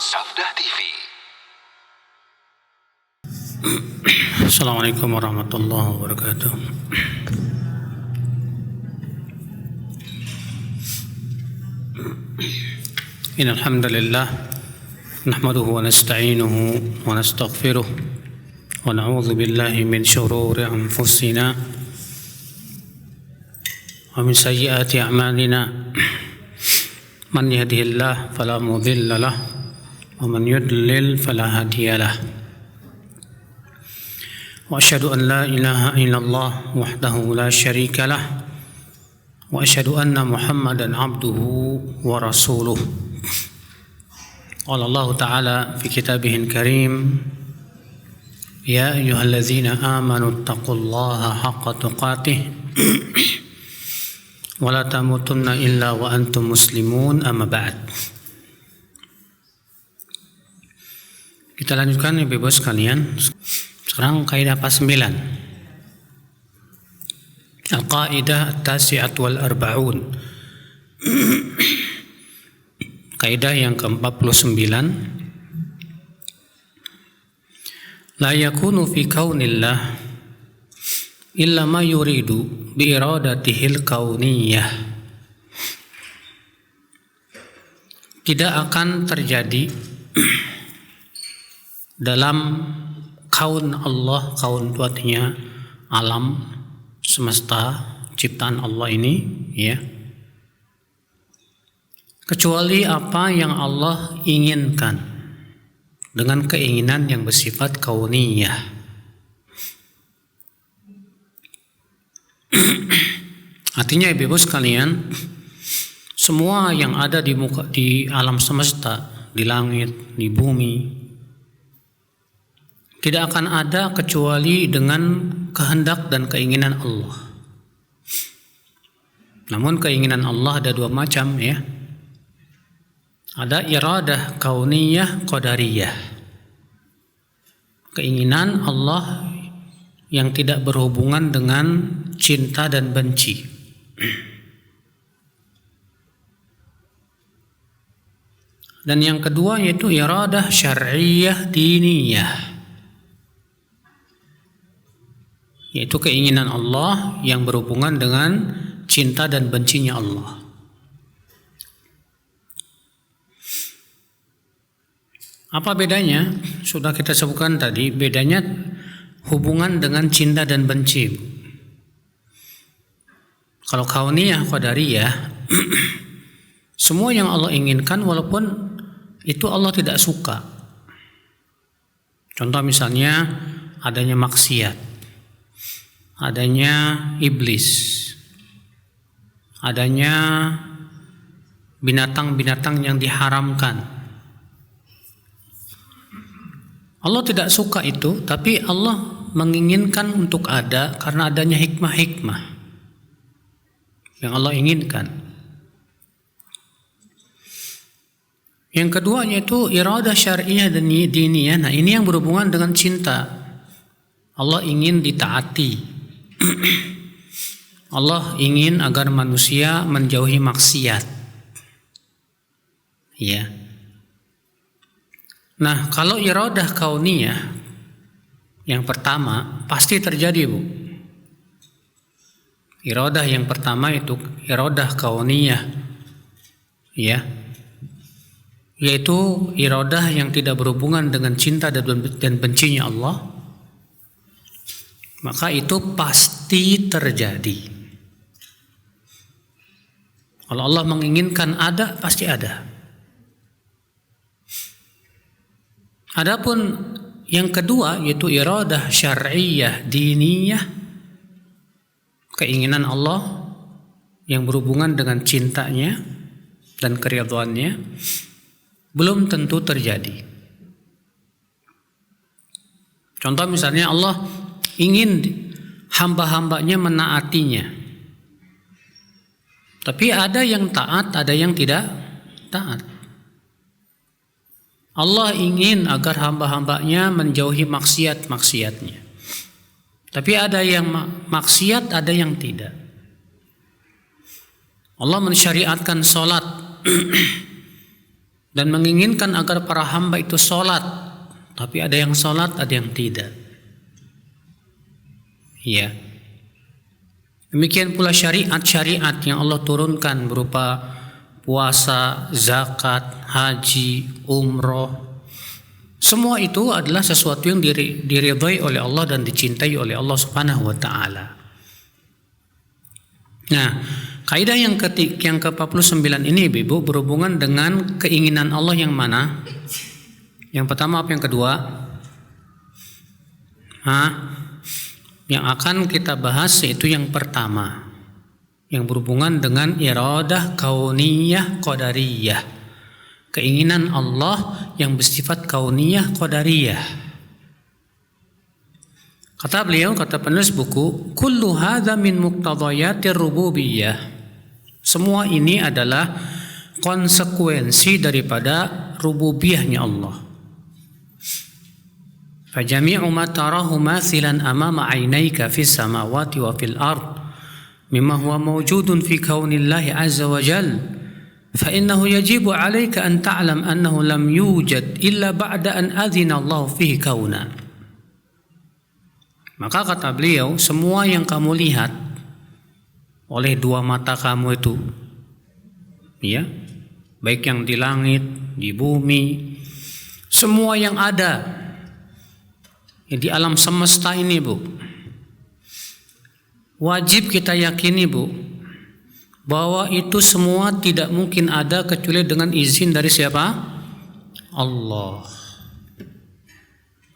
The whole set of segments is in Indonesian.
Sabda TV. Assalamualaikum warahmatullahi wabarakatuh. Innal hamdalillah nahmaduhu wa nasta'inuhu wa nastaghfiruh wa na'udzu billahi min shururi anfusina wa min sayyiati a'malina. Man yahdihillahu fala mudilla lahu wa man yudlil fala hadiya lahu. Wa asyhadu an la ilaha illallah wahdahu la syarika lah wa asyhadu anna Muhammadan abduhu wa rasuluh. Qala Allah Ta'ala fi kitabihil karim, ya ayyuhalladzina amanu taqullaha haqqa tuqatih wa la tamutunna illa wa antum muslimun, amma ba'd. Kita lanjutkan Ibu sekalian. Sekarang kaidah ke-9. Al-Qaidah At-Tasi'at wal Arba'un. Kaidah yang ke-49. La yakunu fi kaunillah illa ma yuridu bi iradatihil kauniyah. Tidak akan terjadi dalam kaun Allah, kaun itu artinya alam semesta ciptaan Allah ini, ya, kecuali apa yang Allah inginkan dengan keinginan yang bersifat kauniyah. Artinya Ibu sekalian, semua yang ada di alam semesta, di langit, di bumi, tidak akan ada kecuali dengan kehendak dan keinginan Allah. Namun keinginan Allah ada dua macam, ya. Ada iradah kauniyah qadariyah. Keinginan Allah yang tidak berhubungan dengan cinta dan benci. Dan yang kedua yaitu iradah syar'iyah diniyah, yaitu keinginan Allah yang berhubungan dengan cinta dan bencinya Allah. Apa bedanya? Sudah kita sebutkan tadi, bedanya hubungan dengan cinta dan benci. Kalau kauniyah qadariyah, semua yang Allah inginkan walaupun itu Allah tidak suka. Contoh misalnya adanya maksiat, adanya iblis, adanya binatang-binatang yang diharamkan. Allah tidak suka itu, tapi Allah menginginkan untuk ada karena adanya hikmah-hikmah yang Allah inginkan. Yang kedua yaitu iradah syar'iyah dan diniyah. Nah, ini yang berhubungan dengan cinta. Allah ingin ditaati. Allah ingin agar manusia menjauhi maksiat. Ya. Nah, kalau iradah kauniyah yang pertama pasti terjadi, Bu. Iradah yang pertama itu iradah kauniyah, ya, yaitu iradah yang tidak berhubungan dengan cinta dan bencinya Allah. Maka itu pasti terjadi. Kalau Allah menginginkan ada, pasti ada. Adapun yang kedua yaitu iradah syar'iyah diniyah, keinginan Allah yang berhubungan dengan cintanya dan keridhaannya, belum tentu terjadi. Contoh misalnya Allah ingin hamba-hambanya menaatinya, tapi ada yang taat, ada yang tidak taat. Allah ingin agar hamba-hambanya menjauhi maksiat-maksiatnya, tapi ada yang maksiat, ada yang tidak. Allah mensyariatkan sholat dan menginginkan agar para hamba itu sholat, tapi ada yang sholat, ada yang tidak. Ya. Demikian pula syariat-syariat yang Allah turunkan berupa puasa, zakat, haji, umroh. Semua itu adalah sesuatu yang diridhai oleh Allah dan dicintai oleh Allah Subhanahu wa taala. Nah, kaidah yang ke-49 ini Ibu berhubungan dengan keinginan Allah yang mana? Yang pertama apa, yang kedua? Yang akan kita bahas yaitu yang pertama, yang berhubungan dengan iradah kauniyah qadariyah, keinginan Allah yang bersifat kauniyah qadariyah. Kata beliau, kata penulis buku, kullu hadza min muqtadayatir rububiyah. Semua ini adalah konsekuensi daripada rububiyahnya Allah. Fajami'u ma tarahu mathilan amama 'ainayka fis samawati wa fil ard mimma huwa mawjudun fi kaunillahi 'azza wa jalla fa innahu yajibu 'alayka an ta'lam annahu lam yujad illa ba'da an adhina Allah fihi kauna. Maka kata beliau, semua yang kamu lihat oleh dua mata kamu itu, ya, baik yang di langit, di bumi, semua yang ada di alam semesta ini, Bu, wajib kita yakini, Bu, bahwa itu semua tidak mungkin ada kecuali dengan izin dari siapa? Allah.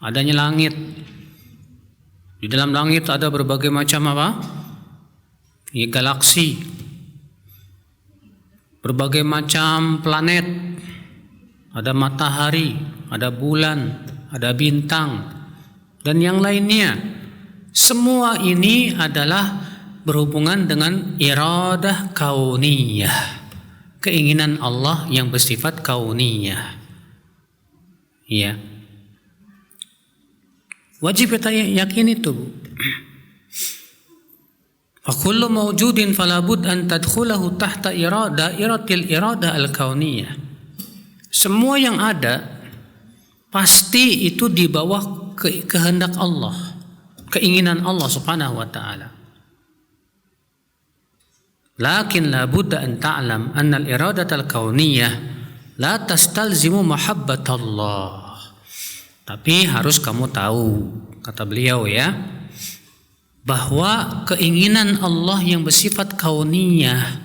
Adanya langit. Di dalam langit ada berbagai macam apa? Ya, galaksi. Berbagai macam planet. Ada matahari, ada bulan, ada bintang, dan yang lainnya. Semua ini adalah berhubungan dengan iradah kauniyah, keinginan Allah yang bersifat kauniyah. Ya. Wajib kita yakin itu. Fa kullu mawjudin fala bud an tadkhulahu tahta iratil iradah al-kauniyah. Semua yang ada pasti itu di bawah kehendak Allah, keinginan Allah Subhanahu wa taala. Lakin la budda an ta'lam anna al-iradatal kauniyah la tastalzimu mahabbatallah. Tapi harus kamu tahu, kata beliau ya, bahwa keinginan Allah yang bersifat kauniyah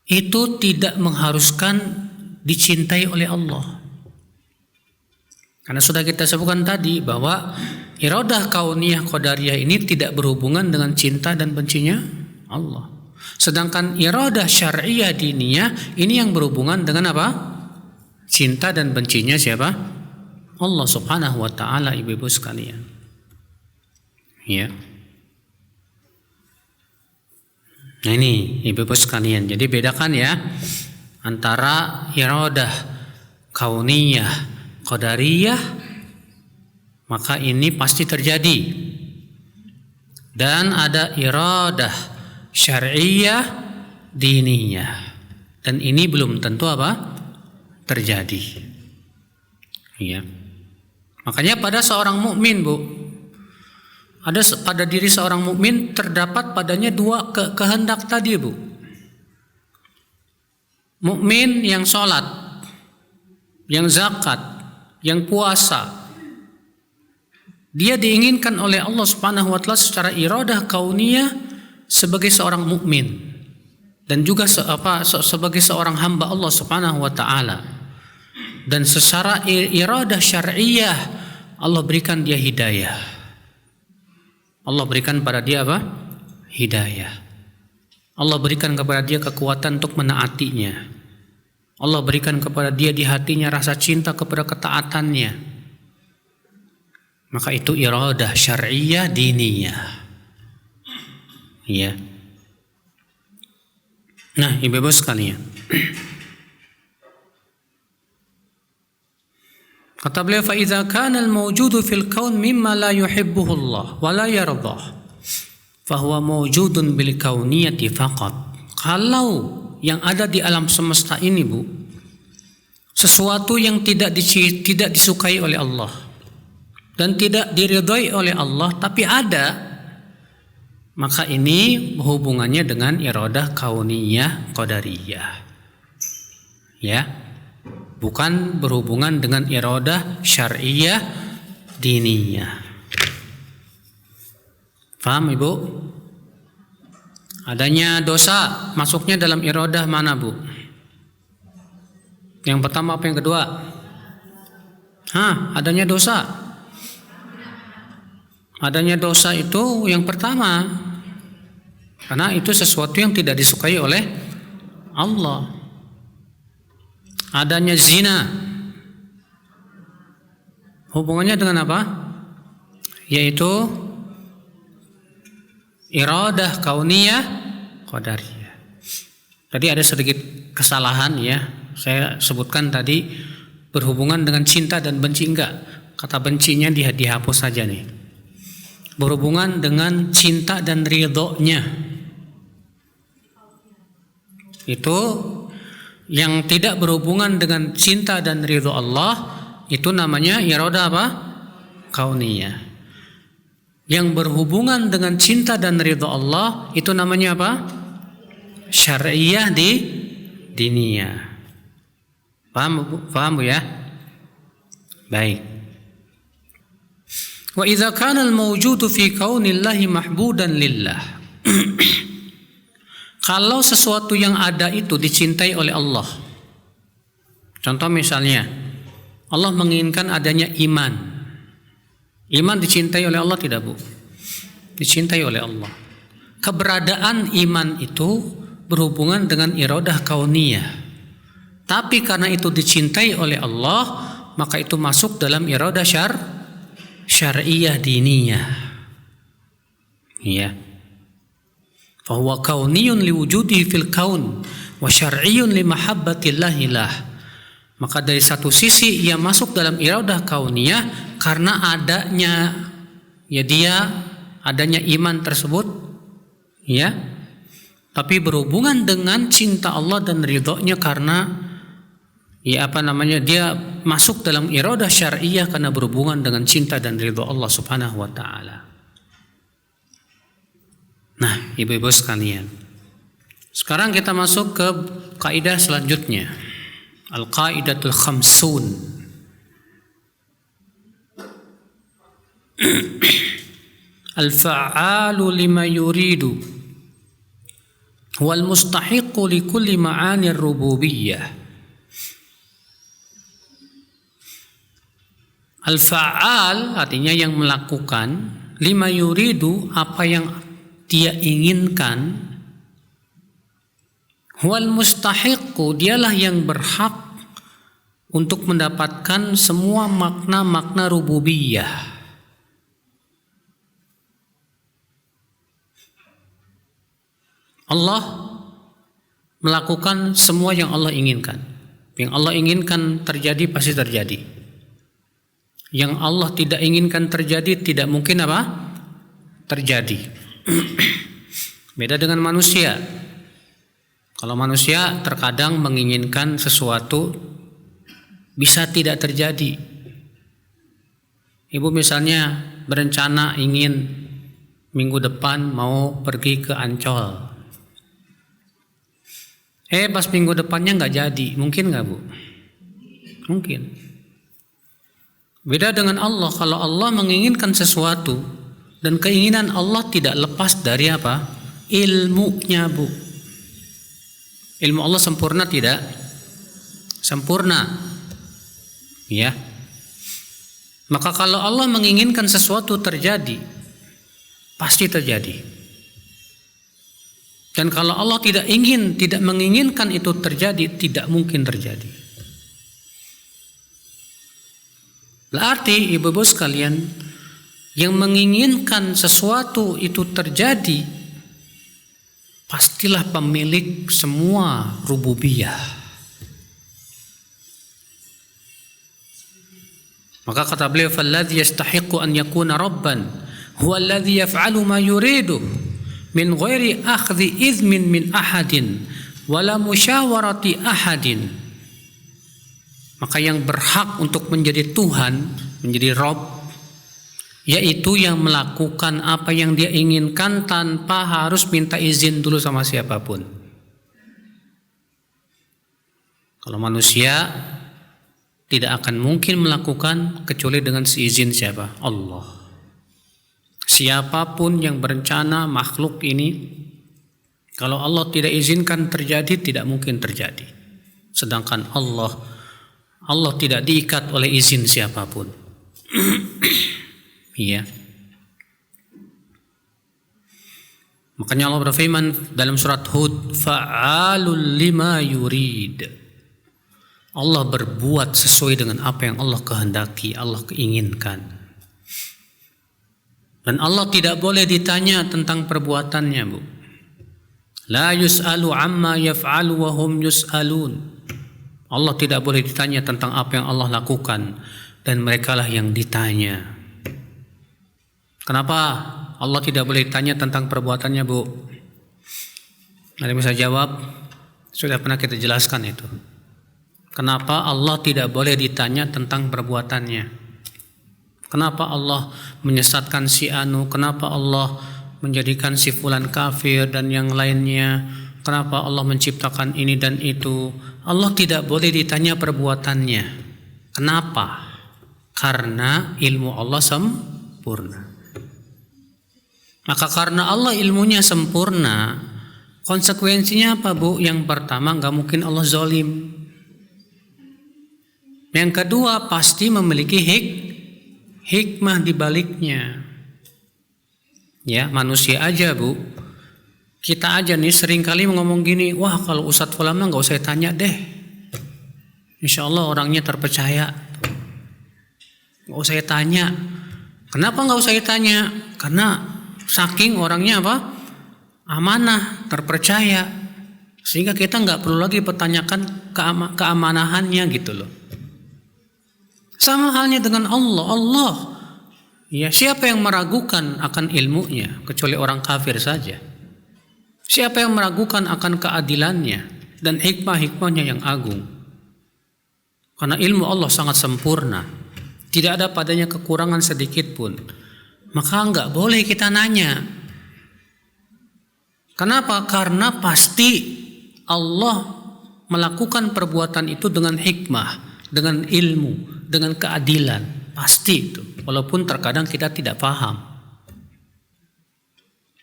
itu tidak mengharuskan dicintai oleh Allah. Karena sudah kita sebutkan tadi bahwa iradah kauniyah qadariyah ini tidak berhubungan dengan cinta dan bencinya Allah. Sedangkan iradah syar'iyah diniyah ini yang berhubungan dengan apa? Cinta dan bencinya siapa? Allah Subhanahu wa taala, ibu-ibu sekalian. Ya. Nah ini ibu-ibu sekalian. Jadi bedakan ya antara iradah kauniyah qadariyah, maka ini pasti terjadi. Dan ada iradah syar'iyah diniyah. Dan ini belum tentu apa? Terjadi. Ya. Makanya pada seorang mukmin, Bu, ada pada diri seorang mukmin terdapat padanya dua kehendak tadi, Bu. Mukmin yang sholat, yang zakat, yang puasa, dia diinginkan oleh Allah Subhanahu wa taala secara iradah kauniyah sebagai seorang mukmin dan juga sebagai seorang hamba Allah Subhanahu wa taala. Dan secara iradah syar'iyah Allah berikan dia hidayah. Allah berikan pada dia apa? Hidayah. Allah berikan kepada dia kekuatan untuk menaatinya. Allah berikan kepada dia di hatinya rasa cinta kepada ketaatannya. Maka itu iradah syar'iyah diniyah. Ya. Nah, ibu-ibu sekalian. Kata beliau, fa idza kana al-mawjudu fil kaun mimma la yuhibbuhu Allah wa la yardah fa huwa mawjudun bil kauniyati faqat. Kalau yang ada di alam semesta ini, Bu, sesuatu yang tidak disukai oleh Allah dan tidak diridhoi oleh Allah tapi ada, maka ini hubungannya dengan iradah kauniyah qadariyah. Ya. Bukan berhubungan dengan iradah syar'iyah diniyah. Paham Ibu? Adanya dosa masuknya dalam iradah mana Bu? Yang pertama apa yang kedua? Adanya dosa. Adanya dosa itu yang pertama. Karena itu sesuatu yang tidak disukai oleh Allah. Adanya zina. Hubungannya dengan apa? Yaitu iradah kauniyah qadariyah. Tadi ada sedikit kesalahan ya. Saya sebutkan tadi berhubungan dengan cinta dan benci, enggak. Kata bencinya dihapus saja nih. Berhubungan dengan cinta dan ridhonya. Itu yang tidak berhubungan dengan cinta dan ridho Allah, itu namanya iradah apa? Kauniyah. Yang berhubungan dengan cinta dan ridho Allah, itu namanya apa? Syar'iyah diniyah. Paham Bu ya? Baik. Wa idza kana al-mawjudu fi kaunillahi mahbudan lillah. Kalau sesuatu yang ada itu dicintai oleh Allah. Contoh misalnya, Allah menginginkan adanya iman. Iman dicintai oleh Allah tidak Bu? Dicintai oleh Allah. Keberadaan iman itu berhubungan dengan iradah kauniyah. Tapi karena itu dicintai oleh Allah, maka itu masuk dalam iradah syar'iyah diniyah. Iya. Fahuwa kauniyun liwujudihi fil kaun wa syar'iyyun limahabbatillahi lah. Maka dari satu sisi ia masuk dalam iradah kauniyah karena adanya iman tersebut, ya. Tapi berhubungan dengan cinta Allah dan ridhonya karena dia masuk dalam iradah syar'iyah karena berhubungan dengan cinta dan ridho Allah Subhanahu wa taala. Nah, ibu-ibu sekalian, sekarang kita masuk ke kaidah selanjutnya, al-qaidatul khamsun. Al-fa'alu lima yuridu wal mustahiqu li kulli ma'ani ar-rububiyyah. Al-fa'al artinya yang melakukan, lima yuridu apa yang dia inginkan, wal mustahiqu dialah yang berhak untuk mendapatkan semua makna-makna rububiyah. Allah melakukan semua yang Allah inginkan. Yang Allah inginkan terjadi pasti terjadi. Yang Allah tidak inginkan terjadi tidak mungkin apa? Terjadi. Beda dengan manusia. Kalau manusia terkadang menginginkan sesuatu bisa tidak terjadi. Ibu misalnya berencana ingin minggu depan mau pergi ke Ancol. Pas minggu depannya nggak jadi, mungkin nggak Bu? Mungkin. Beda dengan Allah, kalau Allah menginginkan sesuatu dan keinginan Allah tidak lepas dari apa? Ilmunya Bu. Ilmu Allah sempurna tidak? Sempurna. Ya. Maka kalau Allah menginginkan sesuatu terjadi, pasti terjadi. Dan kalau Allah tidak menginginkan itu terjadi, tidak mungkin terjadi. Berarti ibu-ibu sekalian, yang menginginkan sesuatu itu terjadi, pastilah pemilik semua rububiyah. Maka kata beliau, "Falladzi yastahiqqu an yakuna rabban huwa alladzi yaf'alu ma yuridu min ghairi akhdhi izmin min ahadin wala musyawarati ahadin." Maka yang berhak untuk menjadi Tuhan, menjadi Rob, yaitu yang melakukan apa yang dia inginkan tanpa harus minta izin dulu sama siapapun. Kalau manusia tidak akan mungkin melakukan kecuali dengan seizin siapa? Allah. Siapapun yang berencana makhluk ini, kalau Allah tidak izinkan terjadi, tidak mungkin terjadi. Sedangkan Allah tidak diikat oleh izin siapapun. Iya. Makanya Allah berfirman dalam surat Hud, fa'alul lima yurid. Allah berbuat sesuai dengan apa yang Allah kehendaki, Allah keinginkan. Dan Allah tidak boleh ditanya tentang perbuatannya, Bu. La yus'alu amma yaf'alu wa hum yus'alun. Allah tidak boleh ditanya tentang apa yang Allah lakukan, dan merekalah yang ditanya. Kenapa Allah tidak boleh ditanya tentang perbuatannya, Bu? Ada yang bisa jawab? Sudah pernah kita jelaskan itu. Kenapa Allah tidak boleh ditanya tentang perbuatannya? Kenapa Allah menyesatkan si Anu? Kenapa Allah menjadikan si fulan kafir dan yang lainnya? Kenapa Allah menciptakan ini dan itu? Allah tidak boleh ditanya perbuatannya. Kenapa? Karena ilmu Allah sempurna. Maka karena Allah ilmunya sempurna, konsekuensinya apa, Bu? Yang pertama, nggak mungkin Allah zalim. Yang kedua, pasti memiliki hikmah di baliknya. Ya, manusia aja, Bu. Kita aja nih seringkali ngomong gini, wah kalau Ustadz Fulan mah nggak usah tanya deh. Insya Allah orangnya terpercaya. Nggak usah tanya. Kenapa nggak usah tanya? Karena saking orangnya apa? Amanah, terpercaya. Sehingga kita nggak perlu lagi pertanyakan keamanahannya gitu loh. Sama halnya dengan Allah. Allah, ya siapa yang meragukan akan ilmunya kecuali orang kafir saja. Siapa yang meragukan akan keadilannya dan hikmah-hikmahnya yang agung? Karena ilmu Allah sangat sempurna, tidak ada padanya kekurangan sedikit pun. Maka nggak boleh kita nanya. Kenapa? Karena pasti Allah melakukan perbuatan itu dengan hikmah, dengan ilmu, dengan keadilan. Pasti itu. Walaupun terkadang kita tidak paham.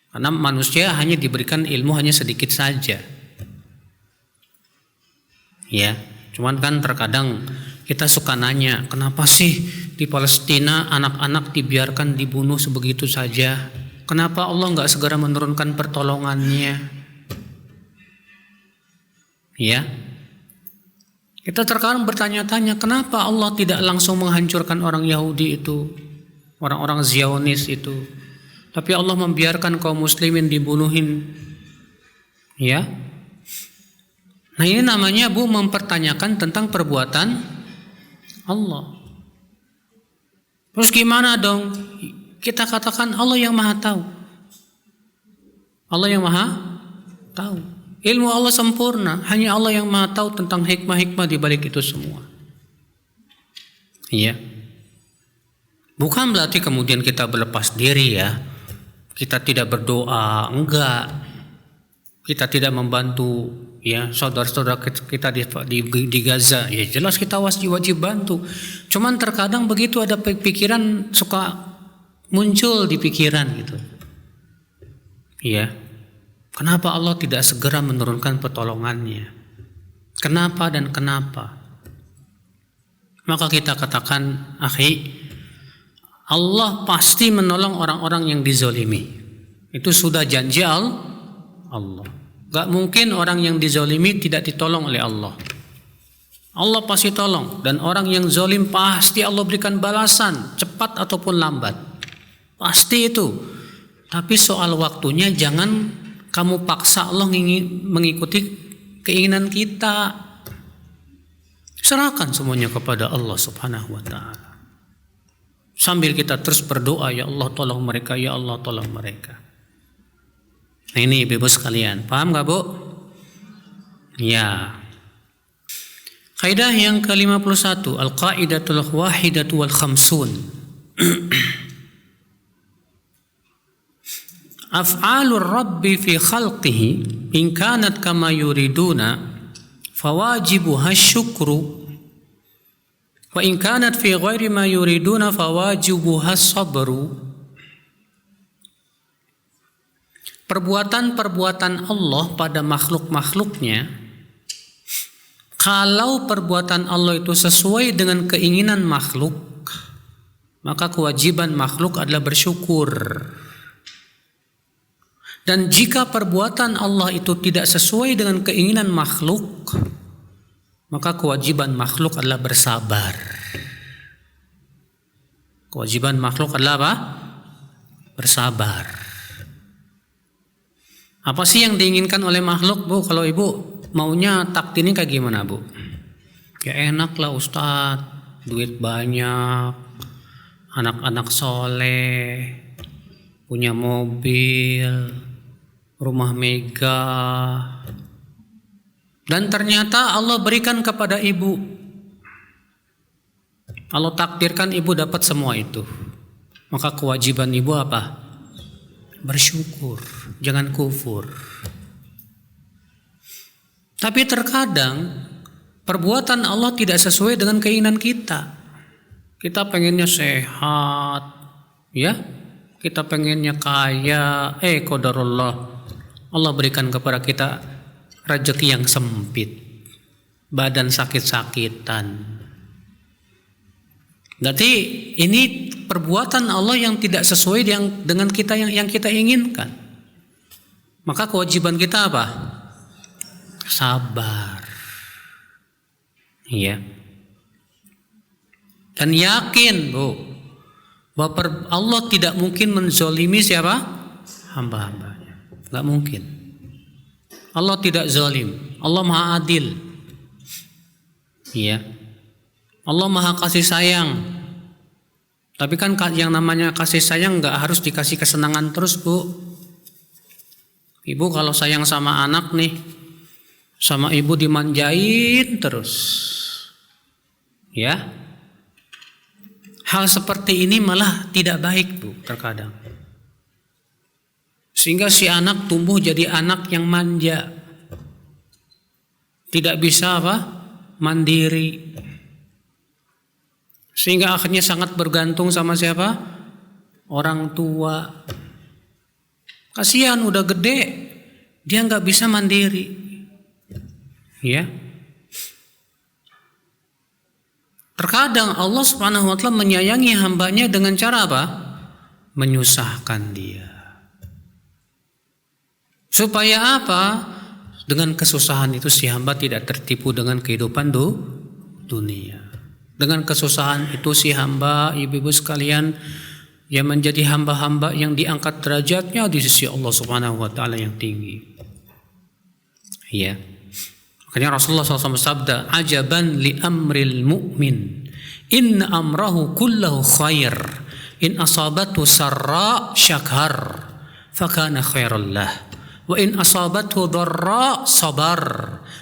Karena manusia hanya diberikan ilmu hanya sedikit saja. Ya, cuman kan terkadang kita suka nanya, kenapa sih di Palestina anak-anak dibiarkan dibunuh sebegitu saja? Kenapa Allah nggak segera menurunkan pertolongannya? Ya, kita terkadang bertanya-tanya, kenapa Allah tidak langsung menghancurkan orang Yahudi itu, orang-orang Zionis itu? Tapi Allah membiarkan kaum muslimin dibunuhin. Ya. Nah ini namanya, Bu, mempertanyakan tentang perbuatan Allah. Terus gimana dong? Kita katakan Allah yang maha tahu. Allah yang maha tahu. Ilmu Allah sempurna. Hanya Allah yang maha tahu tentang hikmah-hikmah di balik itu semua. Iya. Bukan berarti kemudian kita berlepas diri ya. Kita tidak berdoa, enggak. Kita tidak membantu ya saudara-saudara kita di Gaza. Ya jelas kita wajib bantu. Cuman terkadang begitu ada pikiran suka muncul di pikiran gitu. Iya. Kenapa Allah tidak segera menurunkan pertolongannya? Kenapa dan kenapa? Maka kita katakan, akhi, Allah pasti menolong orang-orang yang dizolimi. Itu sudah janji Allah. Gak mungkin orang yang dizolimi tidak ditolong oleh Allah. Allah pasti tolong. Dan orang yang zolim pasti Allah berikan balasan, cepat ataupun lambat. Pasti itu. Tapi soal waktunya jangan kamu paksa Allah mengikuti keinginan kita. Serahkan semuanya kepada Allah Subhanahu wa ta'ala. Sambil kita terus berdoa, ya Allah tolong mereka, ya Allah tolong mereka. Nah ini ibu sekalian, paham gak, Bu? Ya. Kaidah yang ke-51, al-qaidatul wahidatu wal khamsun. Af'alur rabbi fi khalqihi in kanat kama yuriduna fawajibuha syukru wa in kanat fi ghairi ma yuriduna fawajibuha sabru. Perbuatan-perbuatan Allah pada makhluk-makhluknya, kalau perbuatan Allah itu sesuai dengan keinginan makhluk, maka kewajiban makhluk adalah bersyukur. Dan jika perbuatan Allah itu tidak sesuai dengan keinginan makhluk, maka kewajiban makhluk adalah bersabar. Kewajiban makhluk adalah apa? Bersabar. Apa sih yang diinginkan oleh makhluk, Bu? Kalau Ibu maunya takdirnya kayak gimana, Bu? Ya enak lah Ustadz, duit banyak, anak-anak soleh, punya mobil, rumah megah. Dan ternyata Allah berikan kepada ibu, Allah takdirkan ibu dapat semua itu. Maka kewajiban ibu apa? Bersyukur, jangan kufur. Tapi terkadang perbuatan Allah tidak sesuai dengan keinginan kita. Kita pengennya sehat, ya. Kita pengennya kaya, qadarullah. Allah berikan kepada kita rezeki yang sempit, badan sakit-sakitan. Berarti ini perbuatan Allah yang tidak sesuai dengan kita yang kita inginkan. Maka kewajiban kita apa? Sabar. Iya. Dan yakin, Bu, bahwa Allah tidak mungkin menzolimi siapa? Hamba-hambanya. Gak mungkin. Allah tidak zalim. Allah maha adil. Iya. Allah maha kasih sayang. Tapi kan yang namanya kasih sayang gak harus dikasih kesenangan terus, Bu. Ibu kalau sayang sama anak nih, sama ibu dimanjain terus. Ya. Hal seperti ini malah tidak baik, Bu, terkadang. Sehingga si anak tumbuh jadi anak yang manja. Tidak bisa apa? Mandiri. Sehingga akhirnya sangat bergantung sama siapa? Orang tua. Kasihan udah gede, dia nggak bisa mandiri. Ya. Terkadang Allah Subhanahu wa taala menyayangi hambanya dengan cara apa? Menyusahkan dia. Supaya apa? Dengan kesusahan itu si hamba tidak tertipu dengan kehidupan dunia. Dengan kesusahan itu si hamba, ibu-ibu sekalian, yang menjadi hamba-hamba yang diangkat derajatnya di sisi Allah Subhanahu wa taala yang tinggi. Ya. Makanya Rasulullah SAW bersabda, "Ajaban li amril mu'min, inna amrahu kullahu khair, in asabatu sarra syakar, fakana khairan lah, wa in asabatu dharra sabar,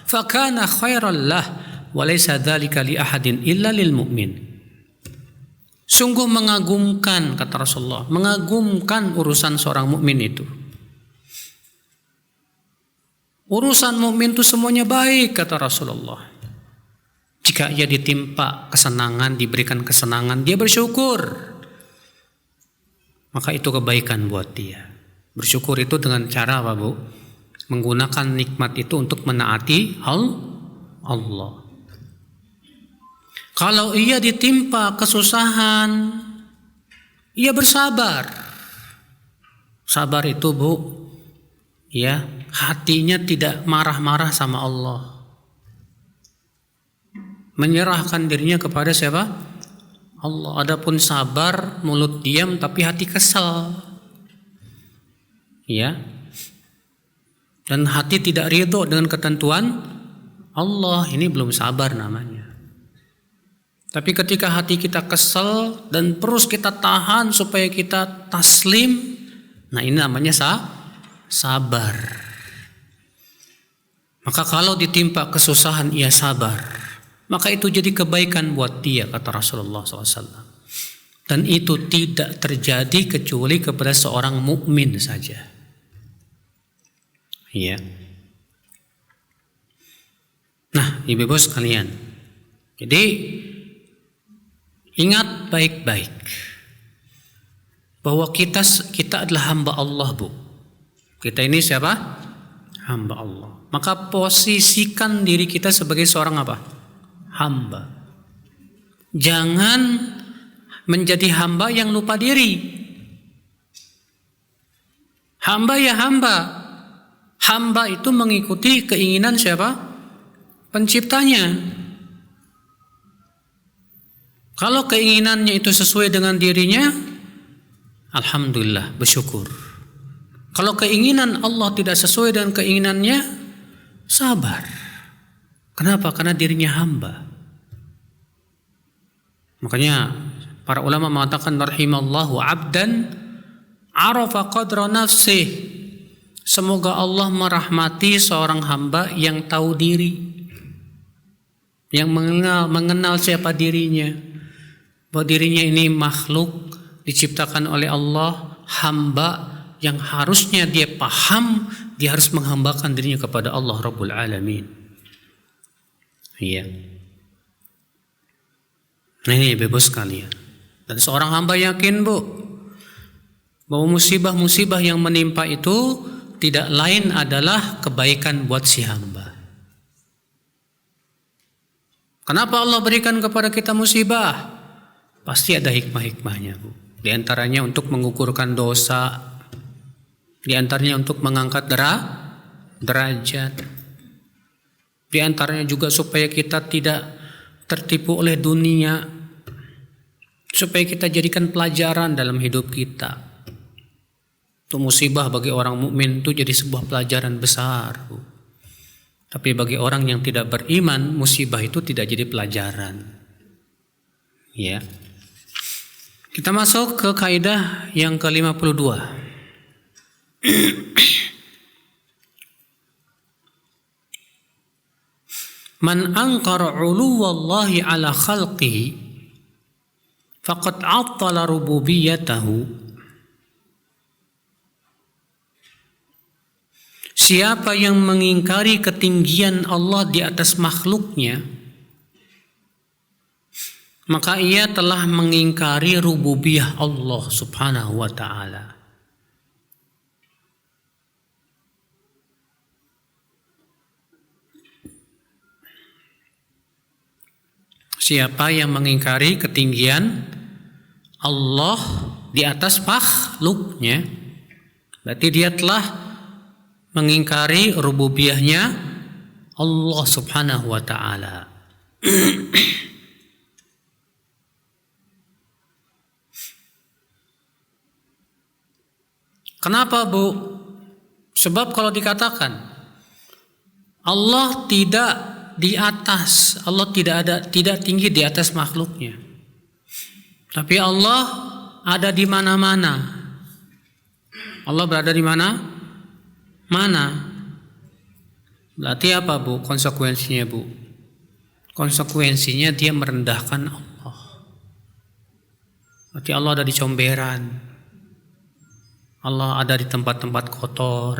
fakana khairan lah, walaysa dzalika li ahadin illa lil mu'min." Sungguh mengagumkan, kata Rasulullah, mengagumkan urusan seorang mukmin itu. Urusan mukmin itu semuanya baik, kata Rasulullah. Jika ia ditimpa kesenangan, diberikan kesenangan, dia bersyukur. Maka itu kebaikan buat dia. Bersyukur itu dengan cara apa, Bu? Menggunakan nikmat itu untuk menaati Allah. Kalau ia ditimpa kesusahan, ia bersabar. Sabar itu, Bu, ya, hatinya tidak marah-marah sama Allah. Menyerahkan dirinya kepada siapa? Allah. Adapun sabar, mulut diam tapi hati kesal. Ya. Dan hati tidak ridho dengan ketentuan Allah, ini belum sabar namanya. Tapi ketika hati kita kesal dan terus kita tahan supaya kita taslim, nah ini namanya sabar. Maka kalau ditimpa kesusahan ia sabar, maka itu jadi kebaikan buat dia, kata Rasulullah SAW. Dan itu tidak terjadi kecuali kepada seorang mukmin saja. Iya. Nah, ibu-ibu sekalian, jadi ingat baik-baik bahwa kita adalah hamba Allah, Bu. Kita ini siapa? Hamba Allah. Maka posisikan diri kita sebagai seorang apa? Hamba. Jangan menjadi hamba yang lupa diri. Hamba ya hamba. Hamba itu mengikuti keinginan siapa? Penciptanya. Kalau keinginannya itu sesuai dengan dirinya, alhamdulillah, bersyukur. Kalau keinginan Allah tidak sesuai dengan keinginannya, sabar. Kenapa? Karena dirinya hamba. Makanya para ulama mengatakan rahimallahu abdan arafa qadra nafsih. Semoga Allah merahmati seorang hamba yang tahu diri, yang mengenal siapa dirinya, bahwa dirinya ini makhluk diciptakan oleh Allah, hamba yang harusnya dia paham, dia harus menghambakan dirinya kepada Allah Rabbul Alamin. Iya. Nah, ini bebas sekalian. Dan seorang hamba yakin, Bu, bahwa musibah-musibah yang menimpa itu tidak lain adalah kebaikan buat si hamba. Kenapa Allah berikan kepada kita musibah? Pasti ada hikmah-hikmahnya, Bu. Di antaranya untuk mengukurkan dosa, di antaranya untuk mengangkat derajat, di antaranya juga supaya kita tidak tertipu oleh dunia, supaya kita jadikan pelajaran dalam hidup kita. Itu musibah bagi orang mukmin itu jadi sebuah pelajaran besar, Bu. Tapi bagi orang yang tidak beriman, musibah itu tidak jadi pelajaran. Ya. Kita masuk ke kaidah yang ke-52. Man ankara 'uluwallahi 'ala khalqihi faqad 'attala rububiyyatahu. Siapa yang mengingkari ketinggian Allah di atas makhluknya, maka ia telah mengingkari rububiyah Allah Subhanahu wa ta'ala. Siapa yang mengingkari ketinggian Allah di atas makhluknya, berarti dia telah mengingkari rububiyahnya Allah Subhanahu wa ta'ala. Kenapa, Bu? Sebab kalau dikatakan Allah tidak di atas, Allah tidak tinggi di atas makhluknya, tapi Allah ada di mana-mana. Allah berada di mana? Berarti apa, Bu? Konsekuensinya, Bu? Konsekuensinya dia merendahkan Allah. Berarti Allah ada di comberan. Allah ada di tempat-tempat kotor.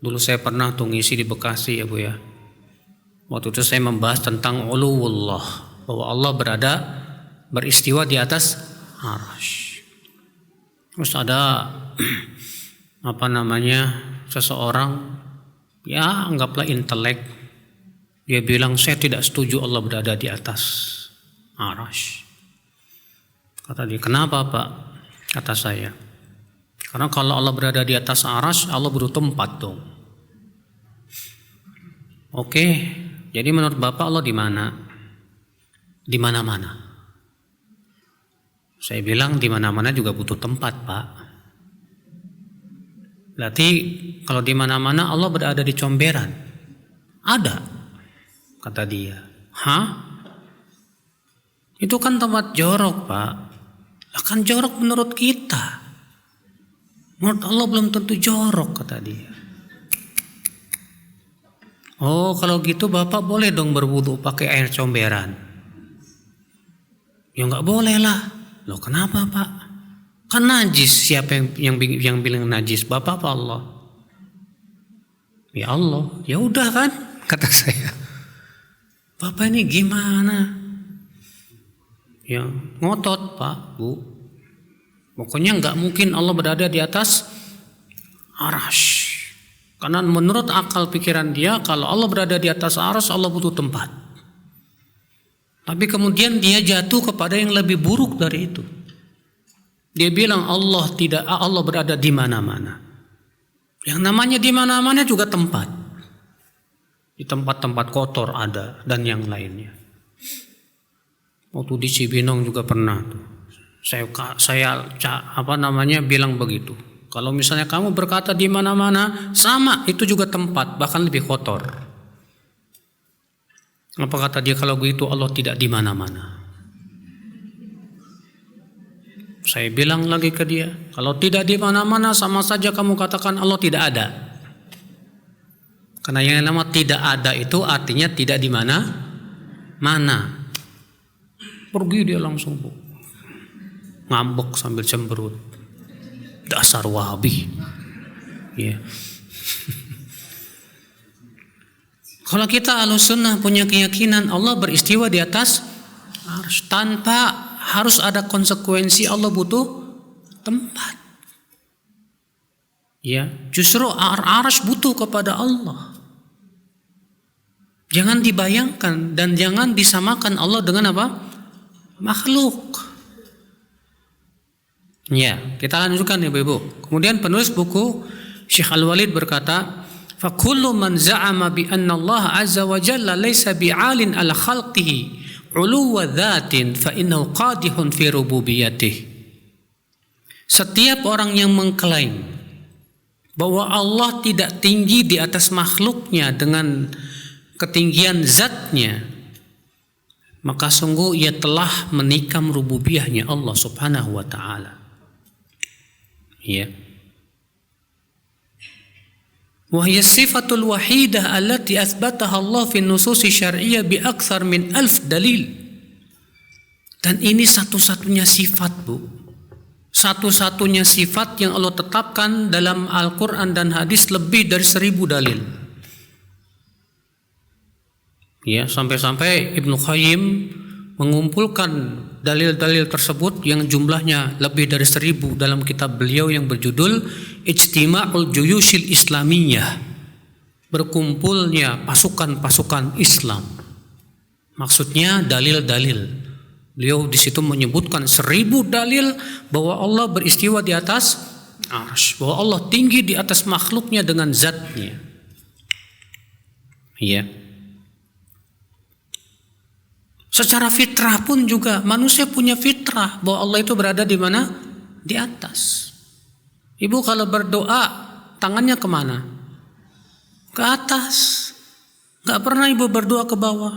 Dulu saya pernah tuh ngisi di Bekasi, ya Bu ya. Waktu itu saya membahas tentang uluwullah, bahwa Allah beristiwa di atas arsy. Terus ada seseorang, ya anggaplah intelek, dia bilang saya tidak setuju Allah berada di atas arsy. Kata dia, kenapa Pak? Kata saya, karena kalau Allah berada di atas arsy, Allah butuh tempat dong. Oke, jadi menurut Bapak Allah di mana? Di mana-mana. Saya bilang di mana-mana juga butuh tempat, Pak. Berarti kalau di mana-mana Allah berada di comberan. Ada, kata dia. Hah? Itu kan tempat jorok, Pak. Akan jorok menurut kita. Menurut Allah belum tentu jorok, kata dia. Oh, kalau gitu Bapak boleh dong berwudu pakai air comberan. Ya nggak boleh lah. Loh kenapa Pak? Kan najis. Siapa yang bilang najis? Bapak apa Allah? Ya Allah. Ya udah kan, kata saya. Bapak ini gimana? Ya ngotot Pak, Bu. Pokoknya nggak mungkin Allah berada di atas arasy. Karena menurut akal pikiran dia, kalau Allah berada di atas arasy, Allah butuh tempat. Tapi kemudian dia jatuh kepada yang lebih buruk dari itu. Dia bilang Allah berada di mana-mana. Yang namanya di mana-mana juga tempat. Di tempat-tempat kotor ada dan yang lainnya. Waktu di Cibinong juga pernah tuh. Saya bilang begitu. Kalau misalnya kamu berkata di mana-mana, sama itu juga tempat, bahkan lebih kotor. Apa kata dia kalau begitu Allah tidak di mana-mana? Saya bilang lagi ke dia, kalau tidak di mana-mana sama saja kamu katakan Allah tidak ada. Karena yang nama tidak ada itu artinya tidak di mana-mana. Pergi dia langsung, Bu. Ngambek sambil cemberut. Dasar Wahabi. Ya. Kalau kita Ahlussunnah punya keyakinan Allah beristiwa di atas arsy, tanpa harus ada konsekuensi Allah butuh tempat. Ya, justru arsy butuh kepada Allah. Jangan dibayangkan dan jangan disamakan Allah dengan apa? Makhluk. Ya, kita lanjutkan ya Ibu. Kemudian penulis buku Syekh Al-Walid berkata, "Fa kullu man za'ama bi anna Allah 'azza wa jalla laysa bi'alin 'ala khalqihi 'uluwa dzatin fa innahu qadihun fi rububiyyatih." Setiap orang yang mengklaim bahwa Allah tidak tinggi di atas makhluknya dengan ketinggian zatnya, maka sungguh ia telah menikam rububiyahnya Allah Subhanahu wa taala. Ya. Wa hiya sifatul wahidah allati athbataha Allah fi nusus syar'iyyah bi akthar min 1000 dalil. Dan ini satu-satunya sifat, Bu. Satu-satunya sifat yang Allah tetapkan dalam Al-Qur'an dan hadis lebih dari 1000 dalil. Ya, sampai-sampai Ibnu Qayyim mengumpulkan dalil-dalil tersebut yang jumlahnya lebih dari 1000 dalam kitab beliau yang berjudul Ijtima'ul Juyushil Islamiyah, berkumpulnya pasukan-pasukan Islam. Maksudnya dalil-dalil. Beliau di situ menyebutkan 1000 dalil bahwa Allah beristiwa di atas arsy, bahwa Allah tinggi di atas makhluknya dengan zatnya. Ya. Secara fitrah pun juga manusia punya fitrah bahwa Allah itu berada di mana? Di atas. Ibu kalau berdoa tangannya kemana? Ke atas. Gak pernah ibu berdoa ke bawah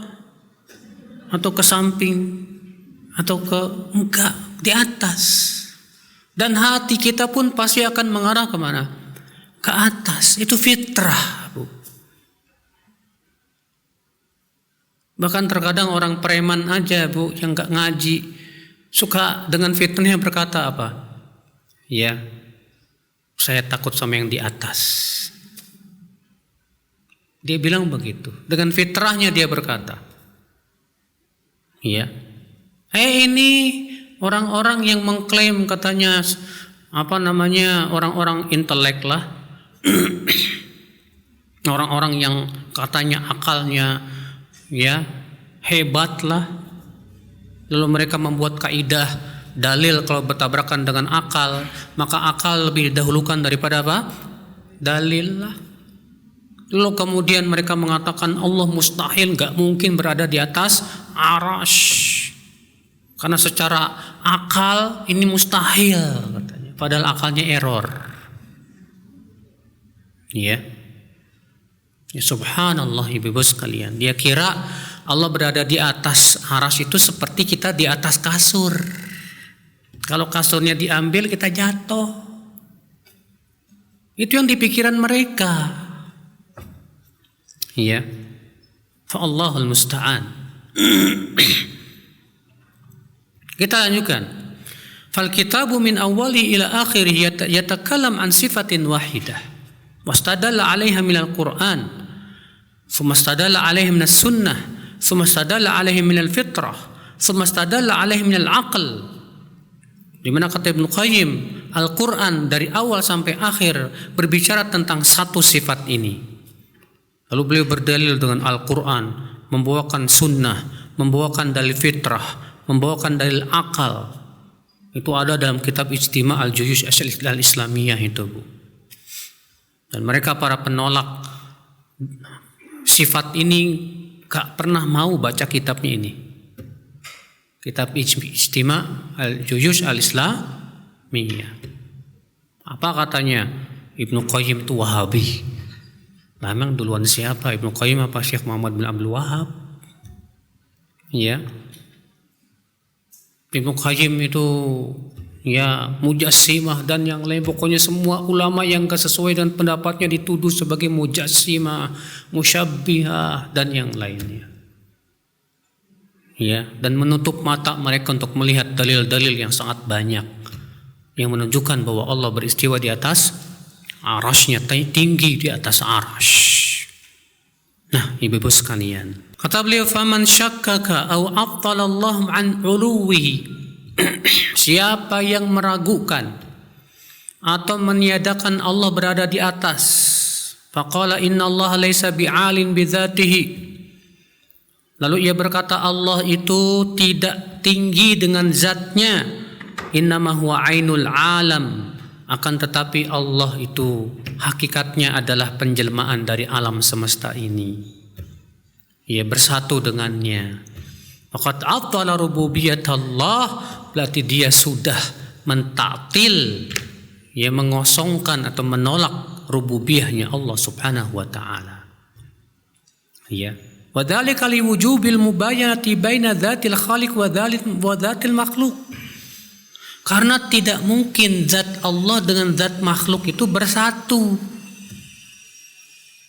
atau ke samping atau enggak, di atas. Dan hati kita pun pasti akan mengarah kemana? Ke atas. Itu fitrah, Bu. Bahkan terkadang orang preman aja, Bu, yang gak ngaji, suka dengan fitnahnya berkata apa? Ya, saya takut sama yang di atas. Dia bilang begitu. Dengan fitrahnya dia berkata. Ya. Ini orang-orang yang mengklaim katanya orang-orang intelek lah. Orang-orang yang katanya akalnya ya hebat lah, lalu mereka membuat kaidah dalil kalau bertabrakan dengan akal, maka akal lebih didahulukan daripada apa? Dalil lah. Lalu kemudian mereka mengatakan Allah mustahil, gak mungkin berada di atas arasy, karena secara akal ini mustahil katanya, padahal akalnya error. Ya. Ya, subhanallah ibu-ibu sekalian. Dia kira Allah berada di atas arasy itu seperti kita di atas kasur. Kalau kasurnya diambil kita jatuh. Itu yang di pikiran mereka. Ya. Fa'allahul musta'an. Kita lanjutkan. Fal kitabu min awwali ila akhirih yatakallam an sifatin wahidah. Wastadalla 'alaiha minal Qur'an. Thumma istadalla 'alaihi minas sunnah. Thumma istadalla 'alaihi minal fitrah. Thumma istadalla 'alaihi minal aql. Di mana kata Ibnu Qayyim, Al-Quran dari awal sampai akhir berbicara tentang satu sifat ini. Lalu beliau berdalil dengan Al-Quran, membawakan sunnah, membawakan dalil fitrah, membawakan dalil akal. Itu ada dalam kitab Ijtima' al-Juyush al-Islamiyah itu, Bu. Dan mereka para penolak sifat ini gak pernah mau baca kitabnya ini. Kitab Ijtima' al-Juyush al-Islamiyah. Apa katanya? Ibnu Qayyim itu Wahabi. Nah, memang duluan siapa? Ibnu Qayyim apa Syekh Muhammad bin Abdul Wahab? Ya. Ibnu Qayyim itu ya mujassimah dan yang lain, pokoknya semua ulama yang gak sesuai dengan pendapatnya dituduh sebagai mujassimah, musyabbihah dan yang lainnya. Ya, dan menutup mata mereka untuk melihat dalil-dalil yang sangat banyak yang menunjukkan bahwa Allah beristiwa di atas arasy-Nya, tinggi di atas arasy. Nah, ibu-ibu sekalian, kata beliau, faman syakkaka aw abtala Allah an uluwihi. Siapa yang meragukan atau meniadakan Allah berada di atas, faqala inna Allah laisa bi'alin bidzatihi. Lalu ia berkata Allah itu tidak tinggi dengan zatnya. Innama huwa ainul alam. Akan tetapi Allah itu hakikatnya adalah penjelmaan dari alam semesta ini. Ia bersatu dengannya. Faqad abtala rububiyat Allah. Berarti dia sudah mentaktil, ia mengosongkan atau menolak rububiyahnya Allah subhanahu wa ta'ala. Ya. Wadzalika liwujubil mubayanati baina dzatil khaliq wa dzatil makhluk. Karena tidak mungkin zat Allah dengan zat makhluk itu bersatu.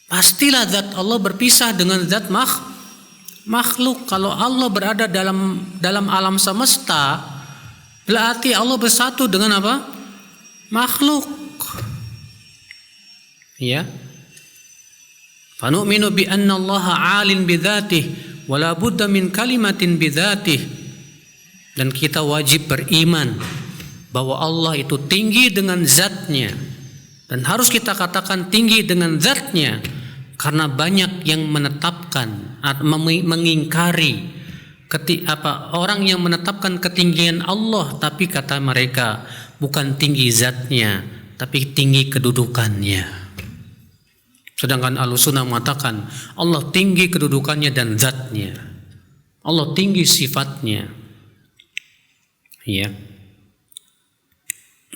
Pastilah zat Allah berpisah dengan zat makhluk. Kalau Allah berada dalam alam semesta, berarti Allah bersatu dengan apa? Makhluk. Ya. Fanu'minu bi anna Allah 'alin bi dzatihi wa la budda min kalimatin bi dzatihi. Dan kita wajib beriman bahwa Allah itu tinggi dengan zatnya, dan harus kita katakan tinggi dengan zatnya karena banyak yang menetapkan atau mengingkari orang yang menetapkan ketinggian Allah, tapi kata mereka bukan tinggi zatnya tapi tinggi kedudukannya. Sedangkan Ahlussunnah mengatakan Allah tinggi kedudukannya dan zatnya, Allah tinggi sifatnya. Ya.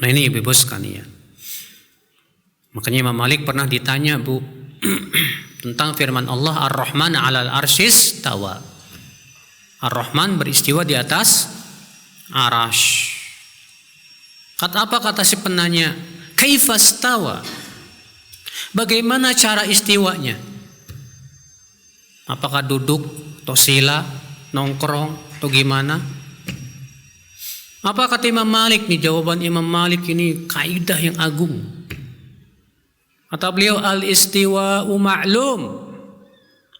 Nah, ini ibu-ibu sekalian. Makanya Imam Malik pernah ditanya, Bu, tentang firman Allah Ar-Rahman 'alal arsyis tawa. Ar-Rahman beristiwa di atas arasy. Apa kata si penanya? Kaifastawa? Bagaimana cara istiwanya? Apakah duduk atau sila, nongkrong atau gimana? Apa kata Imam Malik nih? Jawaban Imam Malik ini kaidah yang agung. Kata beliau, al-istiwa'u ma'lum.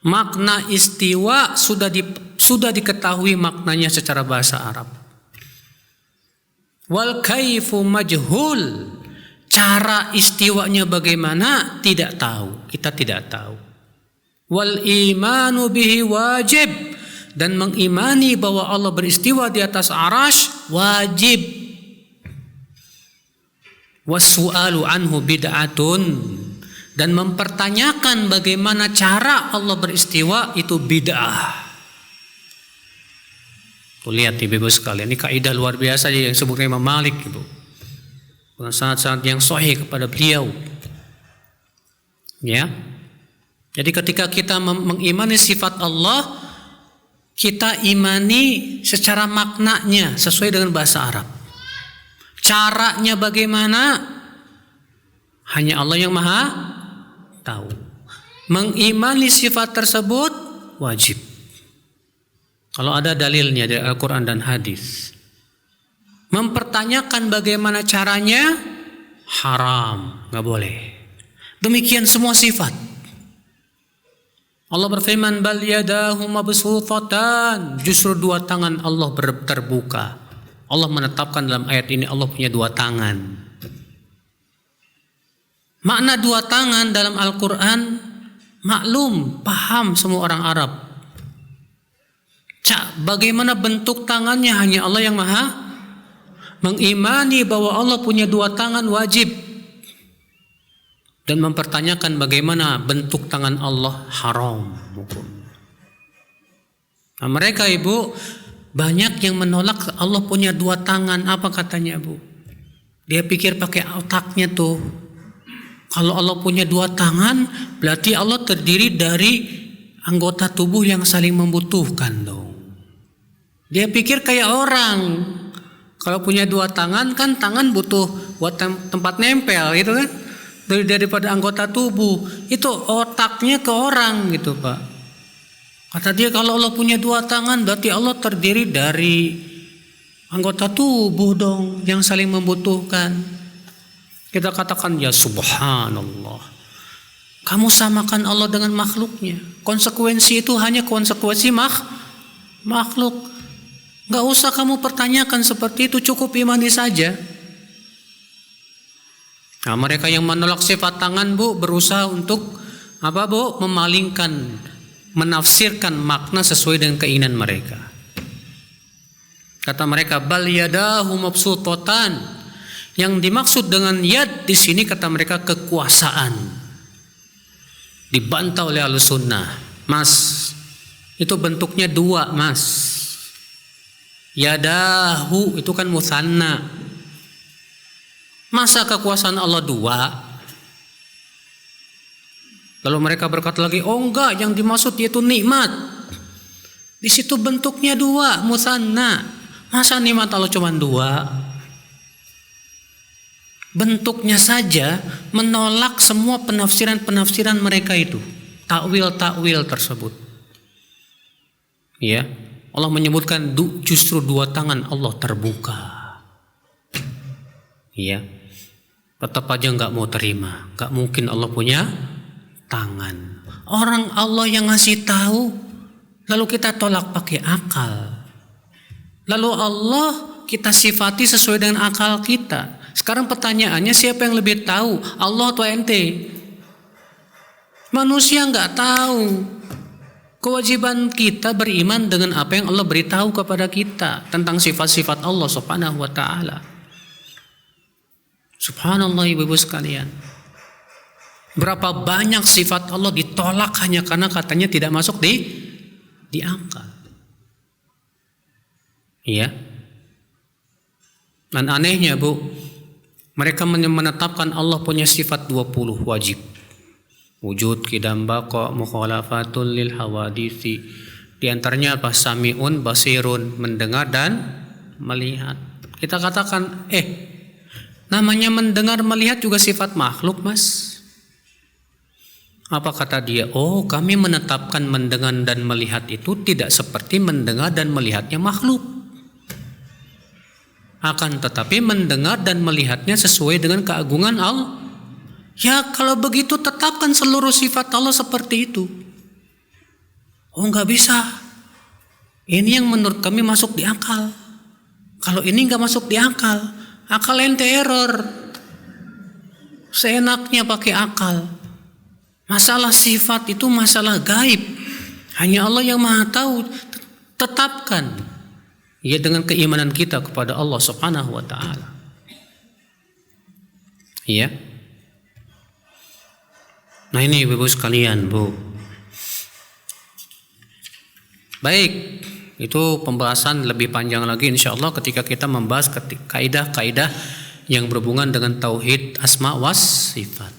Makna istiwa sudah diketahui maknanya secara bahasa Arab. Wal kaifu majhul. Cara istiwanya bagaimana tidak tahu, kita tidak tahu. Wal imanu bihi wajib, dan mengimani bahwa Allah beristiwa di atas arasy wajib. Wassu'alu anhu bid'atun, dan mempertanyakan bagaimana cara Allah beristiwa itu bid'ah. Tuh, lihat ibu-ibu sekalian, ini kaidah luar biasa yang disebutkan Imam Malik itu. Sangat-sangat yang sahih kepada beliau. Ya. Jadi ketika kita mengimani sifat Allah, kita imani secara maknanya sesuai dengan bahasa Arab. Caranya bagaimana? Hanya Allah yang Maha tahu. Mengimani sifat tersebut wajib. Kalau ada dalilnya dari Al-Quran dan hadis. Mempertanyakan bagaimana caranya haram, nggak boleh. Demikian semua sifat. Allah berfirman, bal yadahu mabsuutatan, justru dua tangan Allah terbuka. Allah menetapkan dalam ayat ini Allah punya dua tangan. Makna dua tangan dalam Al-Quran maklum, paham semua orang Arab. Bagaimana bentuk tangannya hanya Allah yang maha. Mengimani bahwa Allah punya dua tangan wajib. Dan mempertanyakan bagaimana bentuk tangan Allah haram. Nah, mereka ibu banyak yang menolak Allah punya dua tangan. Apa katanya bu? Dia pikir pakai otaknya tuh. Kalau Allah punya dua tangan berarti Allah terdiri dari anggota tubuh yang saling membutuhkan dong. Dia pikir kayak orang. Kalau punya dua tangan kan tangan butuh buat tempat nempel gitu kan. Daripada anggota tubuh. Itu otaknya ke orang gitu Pak. Kata dia kalau Allah punya dua tangan berarti Allah terdiri dari anggota tubuh dong yang saling membutuhkan. Kita katakan ya subhanallah. Kamu samakan Allah dengan makhluknya. Konsekuensi itu hanya konsekuensi makhluk. Gak usah kamu pertanyakan seperti itu, cukup imani saja. Nah, mereka yang menolak sifat tangan bu berusaha untuk apa bu? Memalingkan, menafsirkan makna sesuai dengan keinginan mereka. Kata mereka bal yadahu mabsuutatan. Yang dimaksud dengan yad di sini kata mereka kekuasaan. Dibantah oleh Ahlussunnah. Mas, itu bentuknya dua mas. Yadahu itu kan mutsanna. Masa kekuasaan Allah dua? Lalu mereka berkata lagi, oh enggak, yang dimaksud yaitu nikmat. Di situ bentuknya dua, mutsanna. Masa nikmat Allah cuma dua? Bentuknya saja menolak semua penafsiran-penafsiran mereka itu. Takwil-takwil tersebut. Ya. Allah menyebutkan justru dua tangan Allah terbuka. Iya. Tetap aja nggak mau terima. Nggak mungkin Allah punya tangan. Orang Allah yang ngasih tahu, lalu kita tolak pakai akal. Lalu Allah kita sifati sesuai dengan akal kita. Sekarang pertanyaannya siapa yang lebih tahu? Allah atau ente? Manusia nggak tahu. Kewajiban kita beriman dengan apa yang Allah beritahu kepada kita tentang sifat-sifat Allah Subhanahu wa taala. Subhanallah ibu-ibu sekalian. Berapa banyak sifat Allah ditolak hanya karena katanya tidak masuk di akal. Iya. Dan anehnya bu, mereka menetapkan Allah punya sifat 20 wajib. Wujud, qidam, baqa, mukhalafatul lil hawadisi. Di antaranya apa? Sami'un, basirun, mendengar dan melihat. Kita katakan, namanya mendengar melihat juga sifat makhluk mas. Apa kata dia? Oh, kami menetapkan mendengar dan melihat itu tidak seperti mendengar dan melihatnya makhluk. Akan tetapi mendengar dan melihatnya sesuai dengan keagungan Allah. Ya kalau begitu tetapkan seluruh sifat Allah seperti itu. Oh nggak bisa. Ini yang menurut kami masuk di akal. Kalau ini nggak masuk di akal, akal ente error. Seenaknya pakai akal. Masalah sifat itu masalah gaib. Hanya Allah yang maha tahu. Tetapkan. Ya dengan keimanan kita kepada Allah Subhanahu wa taala. Iya. Nah ini ibu sekalian bu. Baik, itu pembahasan lebih panjang lagi insya Allah ketika kita membahas kaidah-kaidah yang berhubungan dengan tauhid asma was sifat.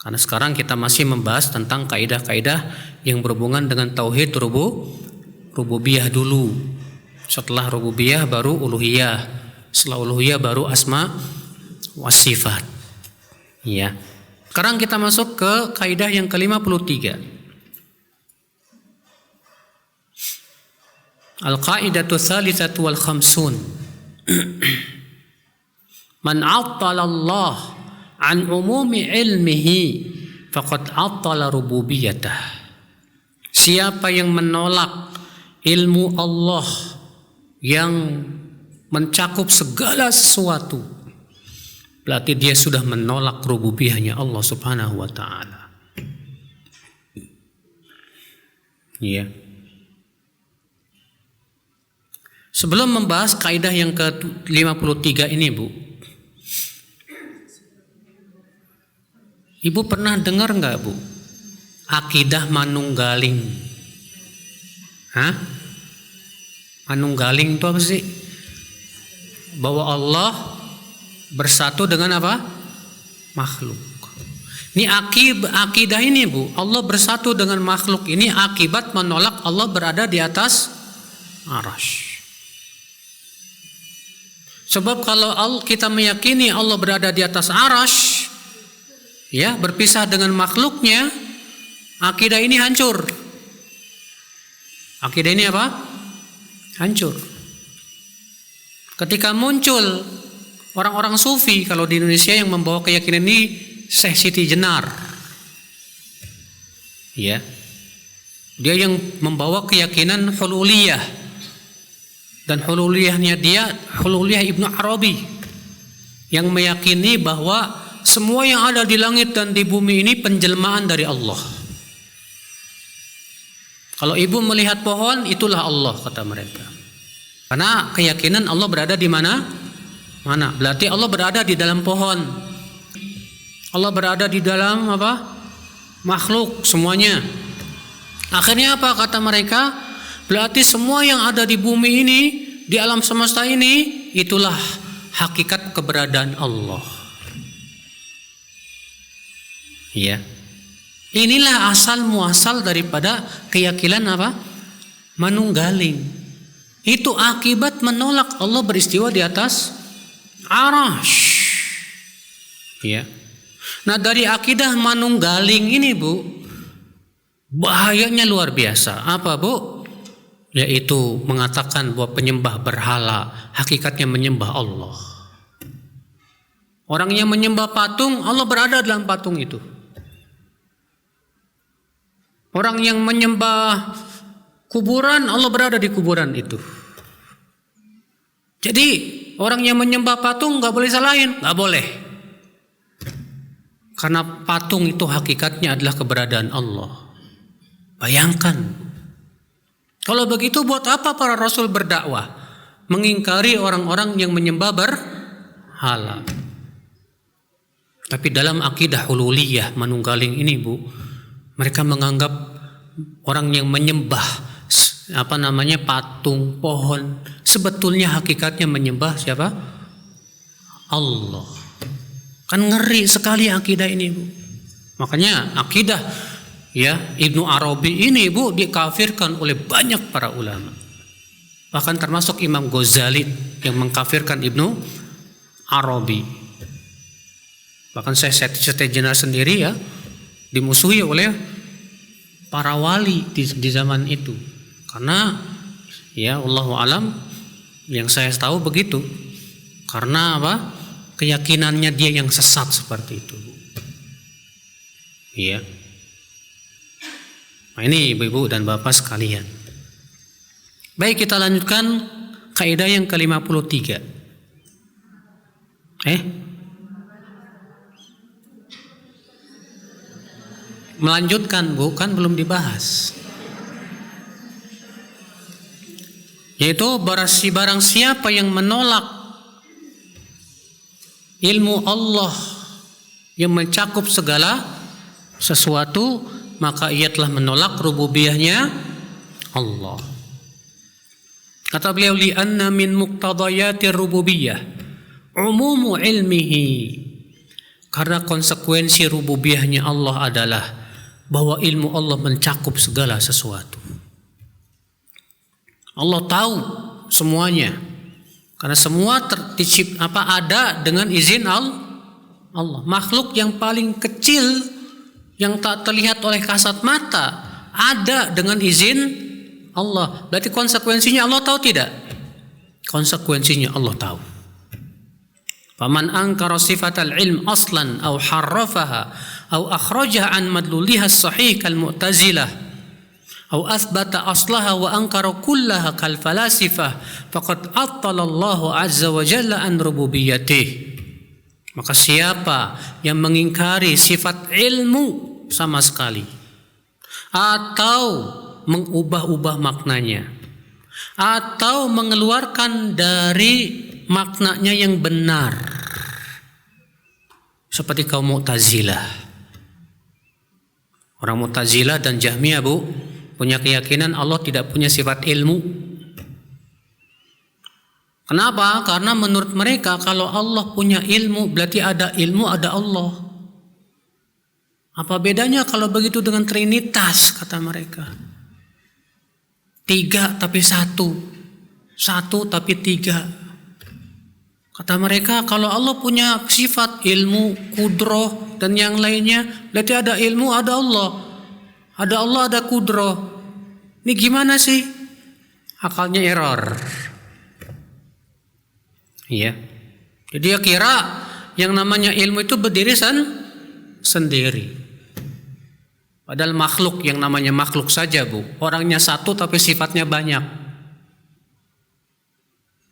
Karena sekarang kita masih membahas tentang kaidah-kaidah yang berhubungan dengan tauhid rububiyah dulu. Setelah rububiyah baru uluhiyah. Setelah uluhiyah baru asma was sifat. Ya. Sekarang kita masuk ke kaidah yang ke-53. Al-qaidatu tsalitsatu wal khamsun. Man 'attala Allah an umumi ilmihi faqad 'attala rububiyyatah. Siapa yang menolak ilmu Allah yang mencakup segala sesuatu, berarti dia sudah menolak rububiyahnya Allah Subhanahu wa taala. Iya. Sebelum membahas kaidah yang ke-53 ini, Bu. Ibu pernah dengar enggak, Bu? Akidah manunggaling. Hah? Manunggaling itu apa sih? Bahwa Allah bersatu dengan apa? Makhluk. Ini akidah ini, Bu. Allah bersatu dengan makhluk ini akibat menolak Allah berada di atas arasy. Sebab kalau kita meyakini Allah berada di atas arasy, ya, berpisah dengan makhluknya, akidah ini hancur. Akidah ini apa? Hancur. Ketika muncul orang-orang sufi, kalau di Indonesia yang membawa keyakinan ini Syekh Siti Jenar, ya, dia yang membawa keyakinan hululiyah. Dan hululiyahnya dia, hululiyah Ibnu Arabi, yang meyakini bahwa semua yang ada di langit dan di bumi ini penjelmaan dari Allah. Kalau ibu melihat pohon, itulah Allah, kata mereka. Karena keyakinan Allah berada di mana? Mana? Berarti Allah berada di dalam pohon. Allah berada di dalam apa? Makhluk semuanya. Akhirnya apa kata mereka? Berarti semua yang ada di bumi ini, di alam semesta ini, itulah hakikat keberadaan Allah. Ya. Inilah asal muasal daripada keyakinan apa? Manunggaling. Itu akibat menolak Allah beristiwa di atas arasy. Ya. Nah, dari akidah manunggaling ini, Bu, bahayanya luar biasa. Apa, Bu? Yaitu mengatakan bahwa penyembah berhala hakikatnya menyembah Allah. Orang yang menyembah patung, Allah berada dalam patung itu. Orang yang menyembah kuburan, Allah berada di kuburan itu. Jadi orang yang menyembah patung gak boleh salahin, gak boleh. Karena patung itu hakikatnya adalah keberadaan Allah. Bayangkan. Kalau begitu buat apa para rasul berdakwah? Mengingkari orang-orang yang menyembah berhala. Tapi dalam akidah hululiyah manunggaling ini, Bu, mereka menganggap orang yang menyembah patung, pohon, sebetulnya hakikatnya menyembah siapa? Allah. Kan ngeri sekali akidah ini, Bu. Makanya akidah Ibnu Arabi ini, Bu, dikafirkan oleh banyak para ulama. Bahkan termasuk Imam Ghazali yang mengkafirkan Ibnu Arabi. Bahkan saya Jenar sendiri dimusuhi oleh para wali di zaman itu. Karena Allahu alam, yang saya tahu begitu. Karena apa? Keyakinannya dia yang sesat seperti itu. Iya. Nah, ini Ibu-ibu dan Bapak sekalian. Baik, kita lanjutkan kaidah yang ke-53. Melanjutkan, Bu, kan belum dibahas. Yaitu barang siapa yang menolak ilmu Allah yang mencakup segala sesuatu, maka ia telah menolak rububiyahnya Allah. Kata beliau, li'anna min muqtadayatir rububiyah umumu ilmihi. Karena konsekuensi rububiyahnya Allah adalah bahwa ilmu Allah mencakup segala sesuatu. Allah tahu semuanya. Karena semua ada dengan izin Allah. Makhluk yang paling kecil yang tak terlihat oleh kasat mata ada dengan izin Allah. Berarti konsekuensinya Allah tahu tidak? Konsekuensinya Allah tahu. Faman ankara sifatal ilm aslan aw harrafaha aw akhrajaha an madluliha sahih kal mu'tazilah aw athbata aslaha wa ankara kullaha kal falasifah faqad attala Allah azza wa jalla an rububiyyatih. Maka siapa yang mengingkari sifat ilmu sama sekali atau mengubah-ubah maknanya atau mengeluarkan dari maknanya yang benar, seperti kaum Mu'tazilah. Orang Mu'tazilah dan Jahmiyah punya keyakinan Allah tidak punya sifat ilmu. Kenapa? Karena menurut mereka kalau Allah punya ilmu berarti ada ilmu, ada Allah. Apa bedanya kalau begitu dengan Trinitas, kata mereka? 3 tapi 1, 1 tapi 3. Kata mereka kalau Allah punya sifat ilmu, kudroh dan yang lainnya, berarti ada ilmu, ada Allah. Ada Allah, ada kudroh. Ini gimana sih? Akalnya error. Iya. Jadi dia kira yang namanya ilmu itu berdiri sendiri. Padahal makhluk yang namanya makhluk saja, orangnya satu tapi sifatnya banyak.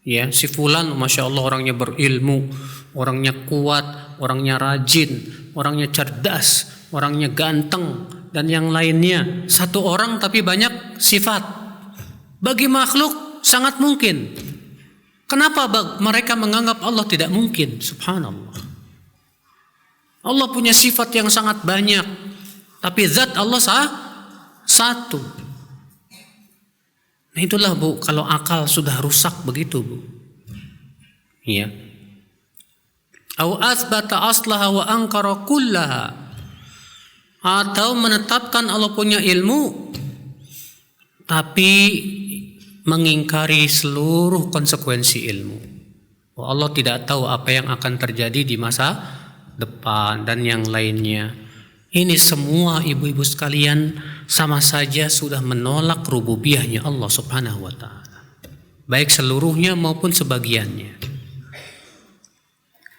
Ya, si fulan masya Allah orangnya berilmu, orangnya kuat, orangnya rajin, orangnya cerdas, orangnya ganteng dan yang lainnya. Satu orang tapi banyak sifat. Bagi makhluk sangat mungkin. Kenapa mereka menganggap Allah tidak mungkin? Subhanallah. Allah punya sifat yang sangat banyak, tapi zat Allah satu. Nah itulah kalau akal sudah rusak begitu Iya. Au asbata aslaha wa ankara kullaha. Atau menetapkan Allah punya ilmu tapi mengingkari seluruh konsekuensi ilmu. Allah tidak tahu apa yang akan terjadi di masa depan dan yang lainnya. Ini semua ibu-ibu sekalian sama saja sudah menolak rububiyahnya Allah Subhanahu wa taala. Baik seluruhnya maupun sebagiannya.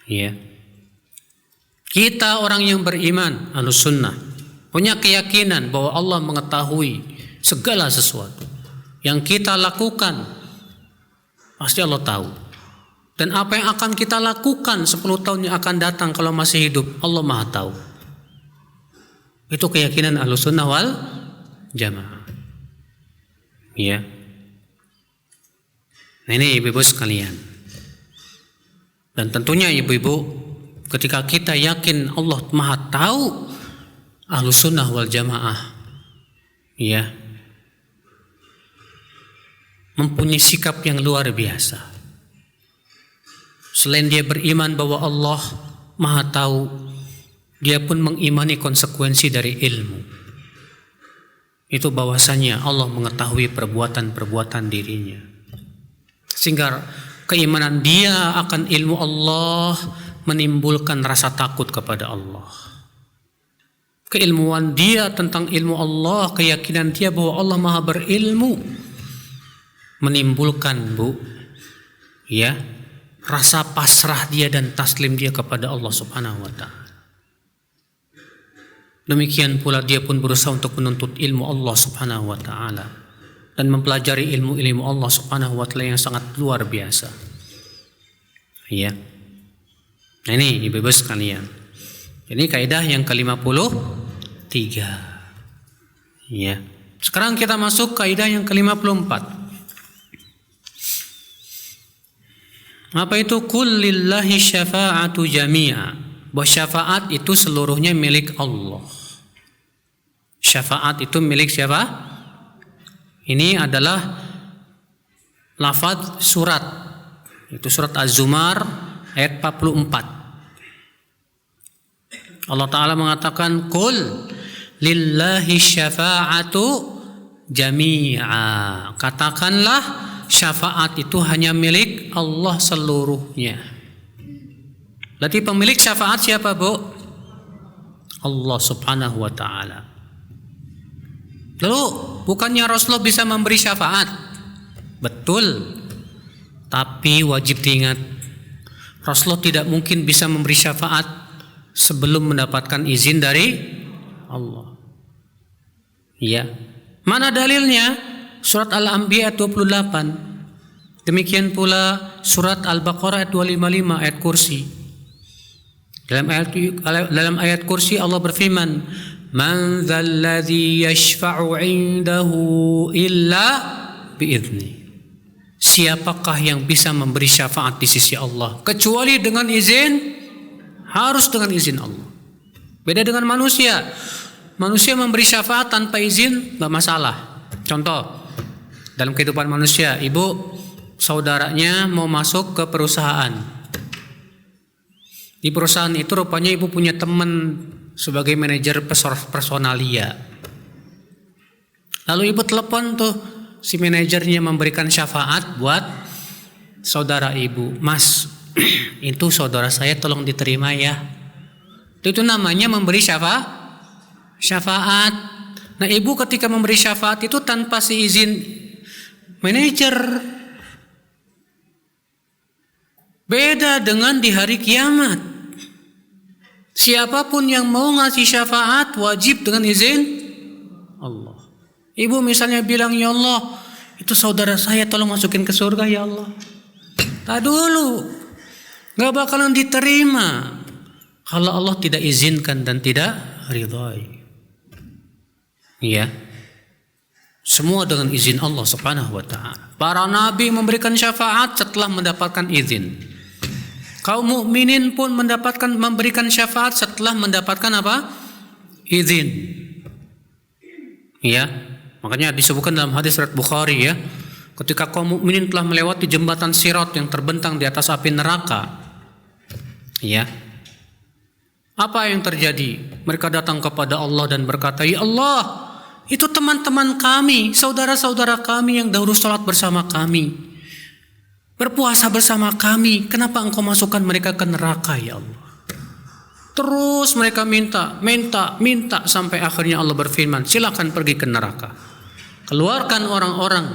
Ya. Kita orang yang beriman, Ahlus Sunnah, punya keyakinan bahwa Allah mengetahui segala sesuatu. Yang kita lakukan pasti Allah tahu. Dan apa yang akan kita lakukan 10 tahun yang akan datang kalau masih hidup, Allah Maha tahu. Itu keyakinan Ahlus Sunnah wal Jamaah. Ya. Nah ini ibu-ibu sekalian. Dan tentunya ibu-ibu, ketika kita yakin Allah Maha tahu, Ahlus Sunnah wal Jamaah, ya, mempunyai sikap yang luar biasa. Selain dia beriman bahwa Allah Maha tahu, dia pun mengimani konsekuensi dari ilmu. Itu bahwasanya Allah mengetahui perbuatan-perbuatan dirinya. Sehingga keimanan dia akan ilmu Allah menimbulkan rasa takut kepada Allah. Keilmuan dia tentang ilmu Allah, keyakinan dia bahwa Allah Maha berilmu, menimbulkan rasa pasrah dia dan taslim dia kepada Allah Subhanahu wa taala. Demikian pula dia pun berusaha untuk menuntut ilmu Allah Subhanahu wa taala dan mempelajari ilmu-ilmu Allah Subhanahu wa taala yang sangat luar biasa. Ya. Nah ini ibu-ibu sekalian. Ini kaidah yang ke-53. Ya. Sekarang kita masuk kaidah yang ke-54. Apa itu? Qul lillahi syafa'atu jami'a. Bahwa syafaat itu seluruhnya milik Allah. Syafaat itu milik siapa? Ini adalah lafaz surat. Itu surat Az-Zumar ayat 44. Allah Ta'ala mengatakan Qul lillahi syafa'atu jami'a. Katakanlah syafaat itu hanya milik Allah seluruhnya. Berarti pemilik syafaat siapa, Bu? Allah Subhanahu wa taala. Lalu bukannya Rasulullah bisa memberi syafaat? Betul. Tapi wajib diingat, Rasulullah tidak mungkin bisa memberi syafaat sebelum mendapatkan izin dari Allah. Ya. Mana dalilnya? Surat Al-Anbiya ayat 28. Demikian pula surat Al-Baqarah ayat 255 ayat kursi. Dalam ayat kursi Allah berfirman, "Man dzalladzi yashfa'u 'indahu illa bi'idznih." Siapakah yang bisa memberi syafaat di sisi Allah kecuali dengan izin, harus dengan izin Allah. Beda dengan manusia. Manusia memberi syafaat tanpa izin enggak masalah. Contoh, dalam kehidupan manusia, ibu saudaranya mau masuk ke perusahaan. Di perusahaan itu rupanya ibu punya teman sebagai manajer personalia. Lalu ibu telepon tuh si manajernya memberikan syafaat buat saudara ibu. "Mas, itu saudara saya tolong diterima ya." Itu namanya memberi syafaat. Nah, ibu ketika memberi syafaat itu tanpa si izin manajer. Beda dengan di hari kiamat. Siapapun yang mau ngasih syafaat wajib dengan izin Allah. Ibu misalnya bilang, "Ya Allah, itu saudara saya tolong masukin ke surga ya Allah." Tak dulu, gak bakalan diterima kalau Allah tidak izinkan dan tidak ridhai. Ya, semua dengan izin Allah Subhanahu wa taala. Para nabi memberikan syafaat setelah mendapatkan izin. Kaum mukminin pun memberikan syafaat setelah mendapatkan apa? Izin. Ya, makanya disebutkan dalam hadis riwayat Bukhari ya, ketika kaum mukminin telah melewati jembatan Sirat yang terbentang di atas api neraka. Ya. Apa yang terjadi? Mereka datang kepada Allah dan berkata, "Ya Allah, itu teman-teman kami, saudara-saudara kami yang dahulu sholat bersama kami, berpuasa bersama kami. Kenapa engkau masukkan mereka ke neraka ya Allah?" Terus mereka minta sampai akhirnya Allah berfirman, "Silakan pergi ke neraka. Keluarkan orang-orang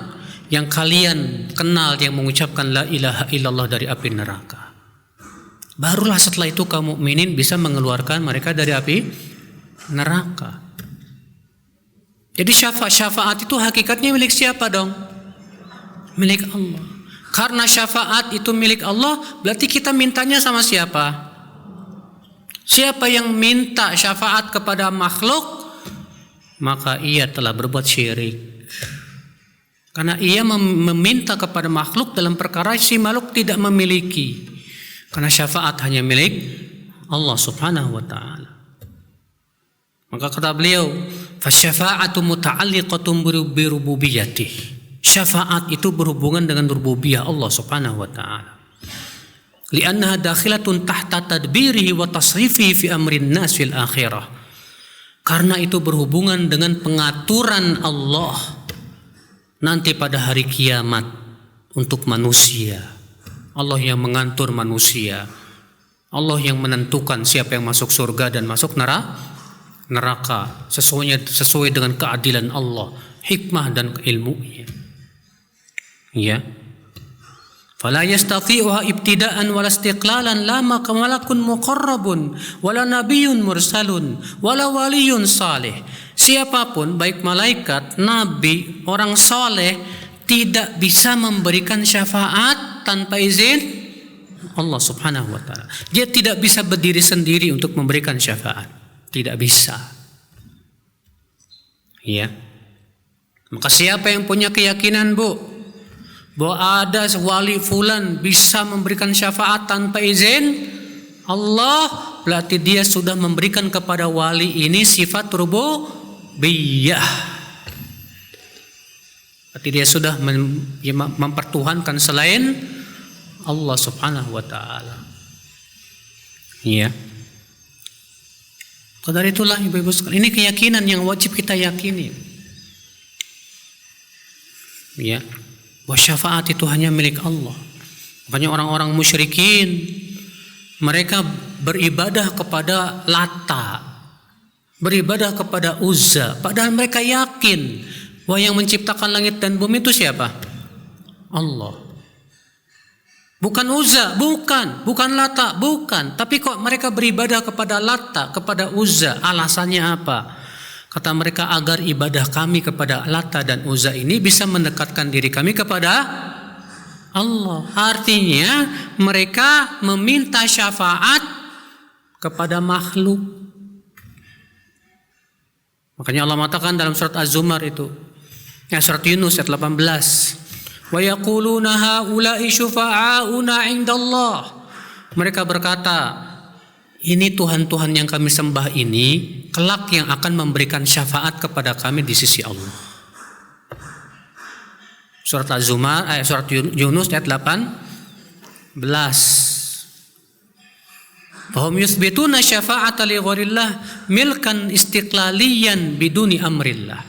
yang kalian kenal yang mengucapkan la ilaha illallah dari api neraka." Barulah setelah itu kaum mukminin bisa mengeluarkan mereka dari api neraka. Jadi syafaat itu hakikatnya milik siapa dong? Milik Allah. Karena syafaat itu milik Allah, berarti kita mintanya sama siapa? Siapa yang minta syafaat kepada makhluk, maka ia telah berbuat syirik. Karena ia meminta kepada makhluk dalam perkara si makhluk tidak memiliki. Karena syafaat hanya milik Allah Subhanahu wa taala. Maka kata beliau, "Fasyafa'atu muta'alliqatun bi rububiyyatih." Syafaat itu berhubungan dengan rububiyah Allah Subhanahu wa taala. Li'annaha dakhilatun tahta tadbirihi wa tasrifihi fi amrin nas fil akhirah. Karena itu berhubungan dengan pengaturan Allah nanti pada hari kiamat untuk manusia. Allah yang mengatur manusia. Allah yang menentukan siapa yang masuk surga dan masuk neraka sesuai dengan keadilan Allah, hikmah dan ilmunya. Ya. Fala yastati'uha ibtida'an wala istiqlalan la malakun muqarrabun wala nabiyyun mursalun wala waliyun salih. Siapapun baik malaikat, nabi, orang saleh tidak bisa memberikan syafaat tanpa izin Allah Subhanahu wa taala. Dia tidak bisa berdiri sendiri untuk memberikan syafaat. Tidak bisa. Ya. Maka siapa yang punya keyakinan, Bu, bahwa ada wali fulan bisa memberikan syafaat tanpa izin Allah, berarti dia sudah memberikan kepada wali ini sifat rububiyah. Berarti dia sudah mempertuhankan selain Allah Subhanahu wa taala. Iya. Karena itulah Ibu-ibu sekalian, ini keyakinan yang wajib kita yakini. Ya. Bahwa syafaat itu hanya milik Allah. Makanya orang-orang musyrikin Mereka beribadah kepada Lata, beribadah kepada Uzza, padahal mereka yakin bahwa yang menciptakan langit dan bumi itu siapa? Allah. Bukan Uzza, bukan Lata, bukan. Tapi kok mereka beribadah kepada Lata, kepada Uzza? Alasannya apa? Kata mereka, agar ibadah kami kepada Lata dan Uzza ini bisa mendekatkan diri kami kepada Allah. Artinya mereka meminta syafaat kepada makhluk. Makanya Allah mengatakan dalam surat Az-Zumar itu, surat Yunus ayat 18, wa yaquluna haula'i syufa'auna 'indallah. Mereka berkata, ini Tuhan-Tuhan yang kami sembah ini kelak yang akan memberikan syafaat kepada kami di sisi Allah. Surat Az-Zumar, surat Yunus ayat 18. Fahum yuthbituna syafa'ata li ghairillah milkan istiqlaliyan biduni amrillah.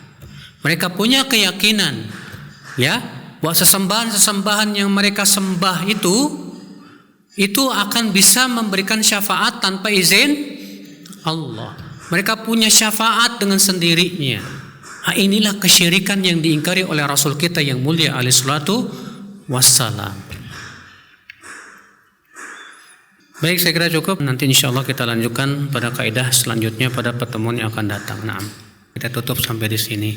Mereka punya keyakinan bahwa sesembahan-sesembahan yang mereka sembah itu akan bisa memberikan syafaat tanpa izin Allah. Mereka punya syafaat dengan sendirinya. Inilah kesyirikan yang diingkari oleh Rasul kita yang mulia alaihi salatu wassalam. Baik, saya kira cukup. Nanti insya Allah kita lanjutkan pada kaidah selanjutnya pada pertemuan yang akan datang. Nah, kita tutup sampai di sini.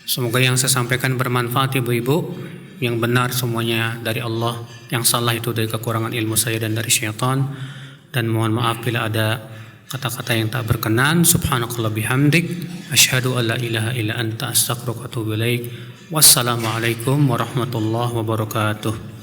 Semoga yang saya sampaikan bermanfaat ibu-ibu. Yang benar semuanya dari Allah, yang salah itu dari kekurangan ilmu saya dan dari syaitan. Dan mohon maaf bila ada kata-kata yang tak berkenan. Subhanakallah bihamdik, asyhadu an la ilaha illa anta astaghfiruka wa atubu ilaik. Wassalamualaikum warahmatullahi wabarakatuh.